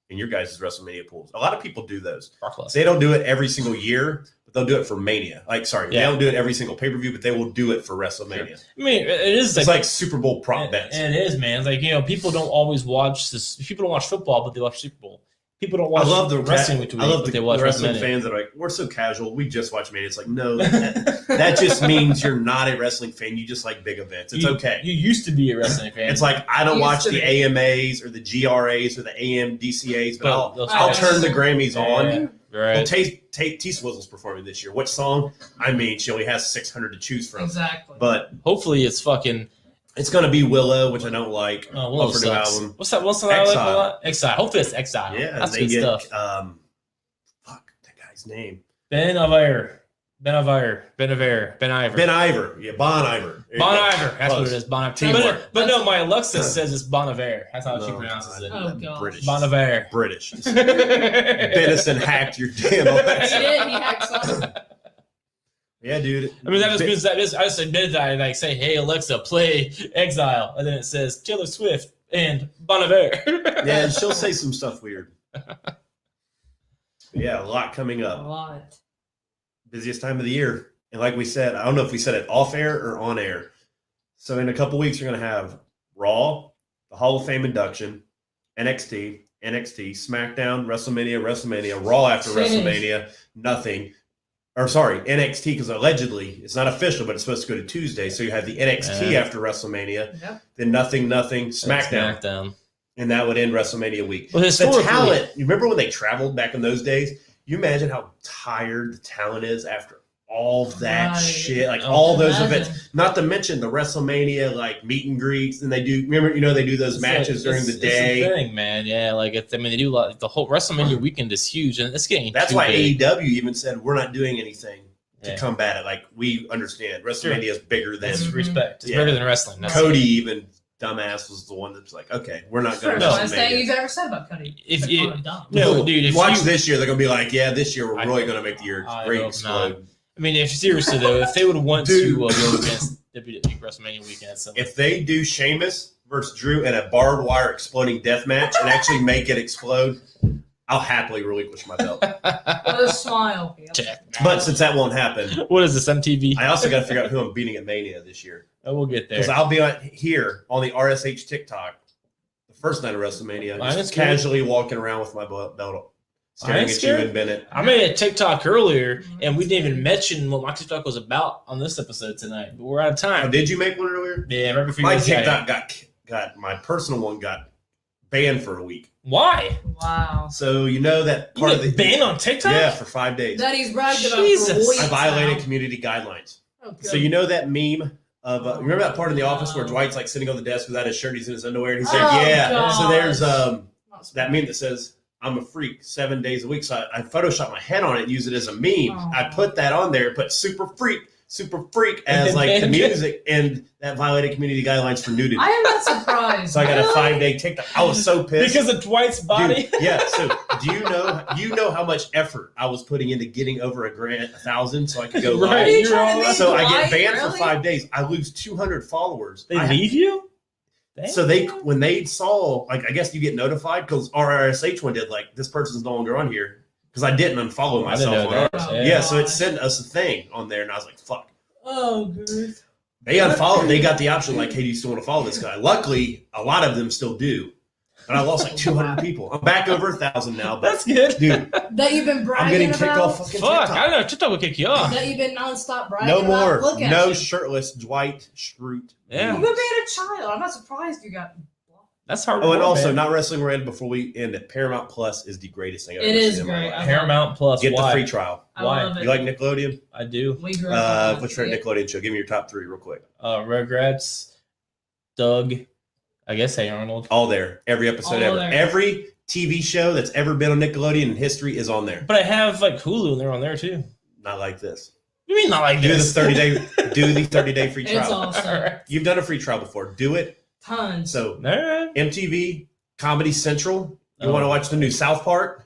in your guys' WrestleMania pools. A lot of people do those. They don't do it every single year, but they'll do it for Mania. They don't do it every single pay-per-view, but they will do it for WrestleMania. Sure. I mean, it's like Super Bowl prop bets. And it is, man. It's like, people don't always watch this. People don't watch football, but they watch Super Bowl. people don't watch. I love the wrestling week to week. I love but the they watch wrestling WrestleMania. fans that are like, we're so casual. We just watch Mania. It's like, no, that just means you're not a wrestling fan. You just like big events. It's okay. You used to be a wrestling fan. It's like I don't Used watch to the be. AMAs or the GRAs or the AMDCAs, but those I'll guys- turn the Grammys on. Yeah, right. Well, T Swizzle's performing this year. Which song? I mean, she only has 600 to choose from. Exactly. But Hopefully, it's fucking. it's going to be Willow, which I don't like. Oh, Willow Off her new sucks. album. What's that? What's that I like a Exile. lot? Exile. Hopefully, it's Exile. Yeah, That's they good get stuff. fuck that guy's name. Ben Iver. Ben Iver. Yeah, Bon Iver. There you Bon go. Iver. That's what Close. it is. Bon Iver. Teamwork. But no, my Alexa says it's Bon Iver. That's how she No, pronounces it. Oh, gosh. British. Bon Iver. British. yeah, Benison hacked your damn He Alexa. did. He hacked something. Yeah, dude. I mean, that just means that I just admitted that I like say, "Hey Alexa, play Exile," and then it says Taylor Swift and Bon Iver. Yeah, and she'll say some stuff weird. Yeah, a lot coming A up. lot. Busiest time of the year. And like we said, I don't know if we said it off air or on air. So in a couple weeks, we're going to have Raw, the Hall of Fame induction, NXT, SmackDown, WrestleMania, Raw after Finish. WrestleMania, nothing. Or sorry, NXT, because allegedly it's not official, but it's supposed to go to Tuesday. So you have the NXT Yeah. after WrestleMania, Yep. then nothing, SmackDown. And that would end WrestleMania week. Well, The historically, talent, you remember when they traveled back in those days? You imagine how tired the talent is after all that Right. shit, like Oh, all those imagine. events. Not to mention the WrestleMania like meet and greets, and they do. Remember, they do those matches during the day. It's the thing, man. Yeah, like they do a lot. The whole WrestleMania weekend is huge, and it's getting. That's too why big. AEW even said we're not doing anything to Yeah. combat it. Like we understand WrestleMania is bigger than It's Mhm. respect. It's Yeah. bigger than wrestling. That's Cody. Even dumbass was the one that's like, okay, we're not going to First best thing WrestleMania. you've ever said about Cody. If That's you- kinda dumb. No, dude, if watch you- this year, they're going to be like, yeah, this year we're I really hope going to make the year I great hope explode. I mean, if seriously though, if they would want Dude. to go against WWE WrestleMania weekend, so If they do Sheamus versus Drew in a barbed wire exploding death match and actually make it explode, I'll happily relinquish my belt. With a smile. Yep. But since that won't happen, what is this MTV? I also got to figure out who I'm beating at Mania this year. Oh, we'll get there. Because I'll be here on the RSH TikTok the first night of WrestleMania, That's just good. casually walking around with my belt, staring That's at you good. and Bennett. I made a TikTok earlier, and we didn't even mention what my TikTok was about on this episode tonight. But we're out of Oh, time. did you make one earlier? Yeah, right before you My guys got TikTok here. got my personal one got banned for a week. Why? Wow. So you know that You part of get the banned on TikTok? yeah for 5 days. That he's bragged about Jesus. for weeks I violated now. community guidelines. Oh, good. So you know that meme of remember that part in the office where Dwight's like sitting on the desk without his shirt, he's in his underwear, and he's like, Oh, "Yeah." gosh. So there's Not that meme that says, "I'm a freak 7 days a week." So I photoshopped my head on it, and use it as a meme. Oh. I put that on there, put super freak as like the And then- music, and that violated community guidelines for nudity. I am not surprised. So I got a Really? 5-day TikTok. I was so pissed. Because of Dwight's body? Dude, yeah. So do you know how much effort I was putting into getting over 1,000 so I could go Right. live? Are you You're trying all to right. make So I get Dwight, banned really? for 5 days. I lose 200 followers. They I- leave you? so when they saw, like, I guess you get notified because our RSH one did, like, this person's no longer on here because I didn't unfollow I didn't myself know on that. ours. Oh, Yeah, so it gosh. sent us a thing on there, and I was like, fuck. Oh, good. They unfollowed. They got the option, like, hey, do you still want to follow this guy? Luckily, a lot of them still do. But I lost like 200 people. I'm back over 1,000 now. But That's good. dude, That you've been bragging I'm getting kicked about? off fucking Fuck, TikTok. I know TikTok will kick you off. That you've been nonstop bragging No about? more. Look at No you. shirtless Dwight Schrute. Yeah. You've been being a child. I'm not surprised you got blocked. That's hard. Oh, and work, also, man. not wrestling related before we end it. Paramount Plus is the greatest thing I've It ever is seen in my great. life. I Paramount Plus. Get why? the free trial. I Why? love it. You like Nickelodeon? I do. We grew up. What's your Nickelodeon show? Give me your top 3 real quick. Rugrats, Doug, I guess Hey Arnold. All there. Every episode All ever. there. Every TV show that's ever been on Nickelodeon in history is on there. But I have like Hulu and they're on there too. Not like this. What do you mean not like Do the this? 30-day free It's trial. awesome. Alright. You've done a free trial before. Do it. Tons. So Alright. MTV, Comedy Central. You Oh. want to watch the new South Park?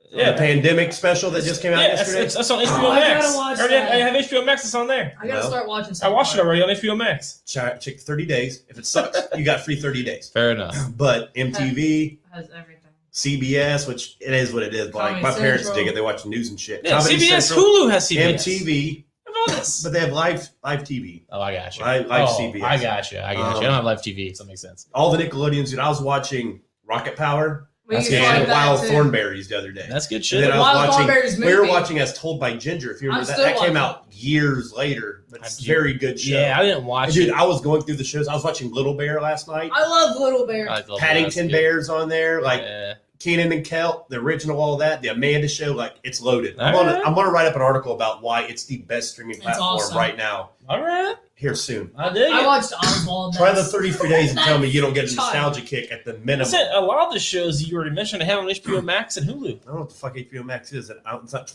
Yeah. The pandemic special that just came out Yeah, yesterday? that's on HBO Oh, I Max. gotta watch I that. have HBO Max. It's on there. I gotta No. start watching I something. watched it already on HBO Max. Check 30 days. If it sucks, you got free 30 days. Fair enough. But MTV, Has everything. CBS, which it is what it is. But like Comedy my parents Central. dig it. They watch news and shit. Yeah, Comedy CBS, Central, Hulu has CBS. MTV, I know this. but they have live TV. Oh, I got you. Live CBS. I got you. I don't have live TV, so that makes sense. All the Nickelodeons. Dude, I was watching Rocket Power We That's used to good. like and that Wild too. Thornberries the other day. That's good And shit. then I was Wild watching. Thornberries We were movie. watching As Told by Ginger. If you remember I'm that, still that came watching out years later, but it's a very good show. Yeah, I didn't watch Dude, it. I was going through the shows. I was watching Little Bear last night. I love Little Bear. I love Paddington that. Bear's on there, like Yeah. Kenan and Kel, the original, all that. The Amanda Show, like it's loaded. I'm All gonna right. I'm gonna write up an article about why it's the best streaming It's platform awesome. right now. All right. Here soon. I dig I it. watched Oswald. Try the That's- 33 days and tell me you don't get a Child. nostalgia kick at the minimum. That's it. A lot of the shows you already mentioned, they have on HBO Max and Hulu. I don't know what the fuck HBO Max is. It's not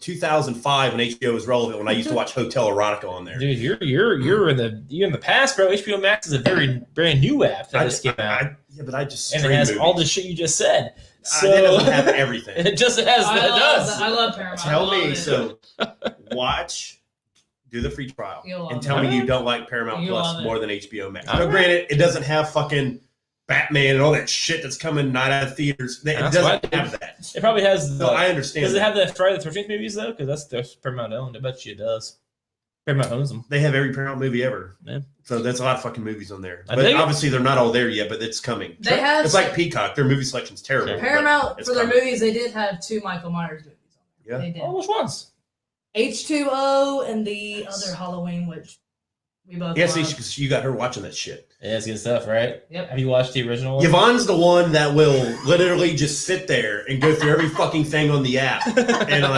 2005 when HBO was relevant when I used to watch Hotel Erotica on there. Dude, you're in the past, bro. HBO Max is a very brand new app that just came out, Yeah, but I just and stream it has movies. all the shit you just said. So It doesn't have everything. it just has. I It does. love Paramount. I Tell love me, it. so watch, do the free trial, You'll love and tell it. me you don't like Paramount You'll Plus love it. more than HBO Max. All Now, right. granted, it doesn't have fucking Batman and all that shit that's coming night out of theaters. It That's doesn't right. have that. It probably has. So I understand. Does it that. have the Friday the 13th movies though? Because that's Paramount owned. I bet you it does. Paramount owns them. They have every Paramount movie ever. Yeah. So that's a lot of fucking movies on there. I But dig it. obviously they're not all there yet, but it's coming. They have It's like Peacock. Their movie selection's terrible. but Paramount it's for their coming. movies. They did have 2 Michael Myers movies. Yeah. They did. Oh, which ones? H2O and the other Halloween, which we both Yeah, love. see, 'cause you got her watching that shit. Yeah, it's good stuff, right? Yep. Have you watched the original one? Yvonne's the one that will literally just sit there and go through every fucking thing on the app. And I'm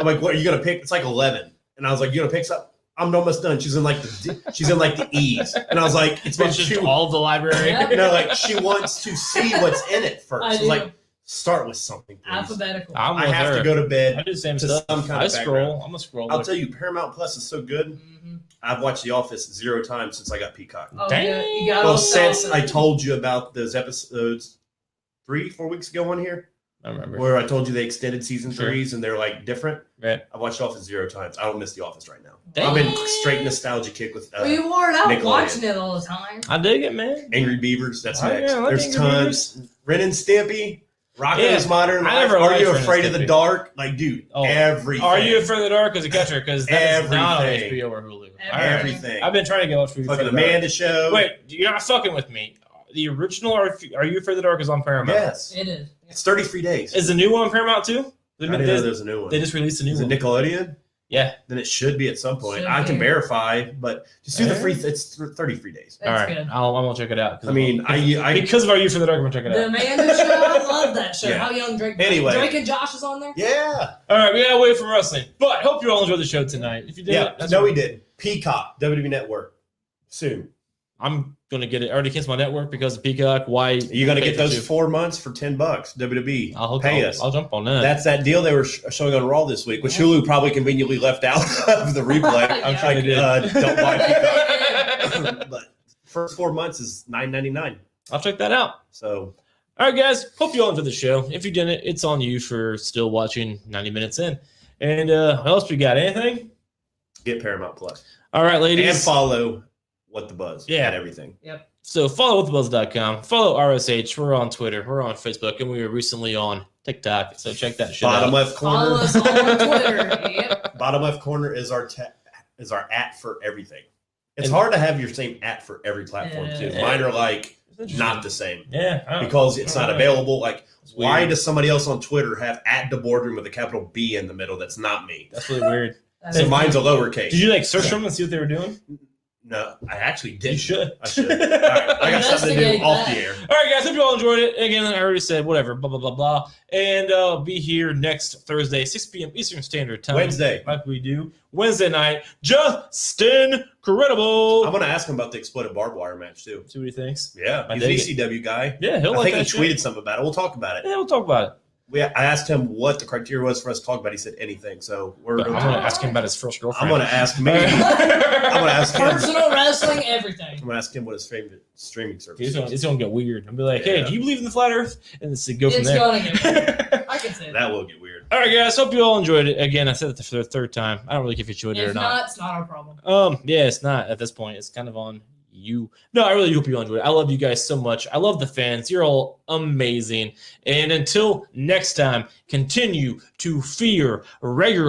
like, what are you gonna pick? It's like 11. And I was like, you gonna pick something? I'm almost done. She's in like the E's. And I was like, it's been It's just two. all of the library. Yeah. You know, like she wants to see what's in it first. I I was do. like, start with something, please. Alphabetical. I'm I with have her. to go to I bed. do the same to stuff. some kind I of scroll. background. I'm a scroll. I'll tell you, Paramount Plus is so good. Mhm. I've watched The Office 0 times since I got Peacock. Oh, Dang. yeah, you got Well, all since the- I told you about those episodes 3-4 weeks ago on here, I remember. where I told you they extended season Sure. 3s and they're like different. Right. I've watched Office 0 times. I don't miss The Office right now. Dang. I'm in straight nostalgia kick with Well, you wore it out Nickelodeon. watching it all the time. I dig it, man. Angry Beavers. That's Oh, next. yeah, I like There's Angry tons. Ren and Stimpy. Rocko's Yeah, Modern I Life. never Are liked you Ren and afraid of the Stimpy. dark? Like, dude, Oh, everything. Are you afraid of the dark as a catcher? Because that is not on Everything. HBO or Hulu. All right. Everything. I've been trying to get watch for you. Fucking Amanda Show. Wait, you're not fucking with me. The original Are You Afraid of the Dark is on Paramount. Yes. It is. It's 33 days. Is the new one on Paramount too? I didn't know there's a new one. They just released a new Is it one. Nickelodeon? Yeah. Then it should be at some point. Should I can be. verify, but just do the free. Alright. It's 33 days. That's All right. good. I'm gonna check it out. I mean, I because of Are You Afraid of the Dark, I'm gonna check it The out. Amanda Show, I love that show. Yeah. How young Drake? Anyway. Drake and Josh is on there. yeah, All right, we gotta wait for wrestling. But hope you all enjoyed the show tonight. If you did, yeah. that's No, right. we did. Peacock, WWE Network, soon. I'm gonna get it. I already canceled my network because of Peacock. Why? You're gonna pay get for those two? 4 months for $10. WWE, pay us. I'll jump on that. That's that deal they were showing on Raw this week, which Hulu probably conveniently left out of the replay. I'm sure they did. Don't buy Peacock. But first 4 months is $9.99. I'll check that out. So All right, guys. Hope you all enjoyed the show. If you didn't, it's on you for still watching 90 minutes in. And what else we got? Anything? get Paramount Plus All right, ladies. and follow What the Buzz. Yeah. and everything. So follow WTBdotcom. Follow RSH. We're on Twitter. We're on Facebook. And we were recently on TikTok. So check that shit Bottom out. left Follow corner. us on Twitter. Yep. Bottom left corner is our at for everything. It's And- hard to have your same at for every platform too. Yeah. Mine are like It's interesting. not the same Yeah. I don't- because it's not available. Like, It's why weird. does somebody else on Twitter have at the boardroom with a capital B in the middle? That's not me. That's really weird. That's So it. mine's a lowercase. Did you like search them and see what they were doing? No, I actually did. You should. I should. All right, I got something to do Investigate off that. the air. All right, guys. Hope you all enjoyed it. Again, I already said whatever, blah, blah, blah, blah. And be here next Thursday, 6 p.m. Eastern Standard Time. Wednesday. Like we do. Wednesday night. Just incredible. I'm going to ask him about the exploded barbed wire match too. See what he thinks. Yeah, I he's dig an ECW guy. Yeah, he'll I like think he that shit. tweeted something about it. We'll talk about it. Yeah, we'll talk about it. I asked him what the criteria was for us to talk about. He said anything. So we're. But I'm I'm going to ask him about his first girlfriend. going to ask me. I'm going to ask him. Personal wrestling, everything. I'm going to ask him what his favorite streaming service It's is. going to get weird. I'll be like, hey, Yeah. do you believe in the flat earth? And let's go from It's there. gonna get weird. I can say that. That will get weird. All right, guys. Hope you all enjoyed it. Again, I said it for the third time. I don't really care if you enjoyed it or If not, it's not our problem. Yeah, it's not at this point. It's kind of on you. No, I really hope you all enjoyed it. I love you guys so much. I love the fans. You're all amazing. And until next time, continue to fear regularly.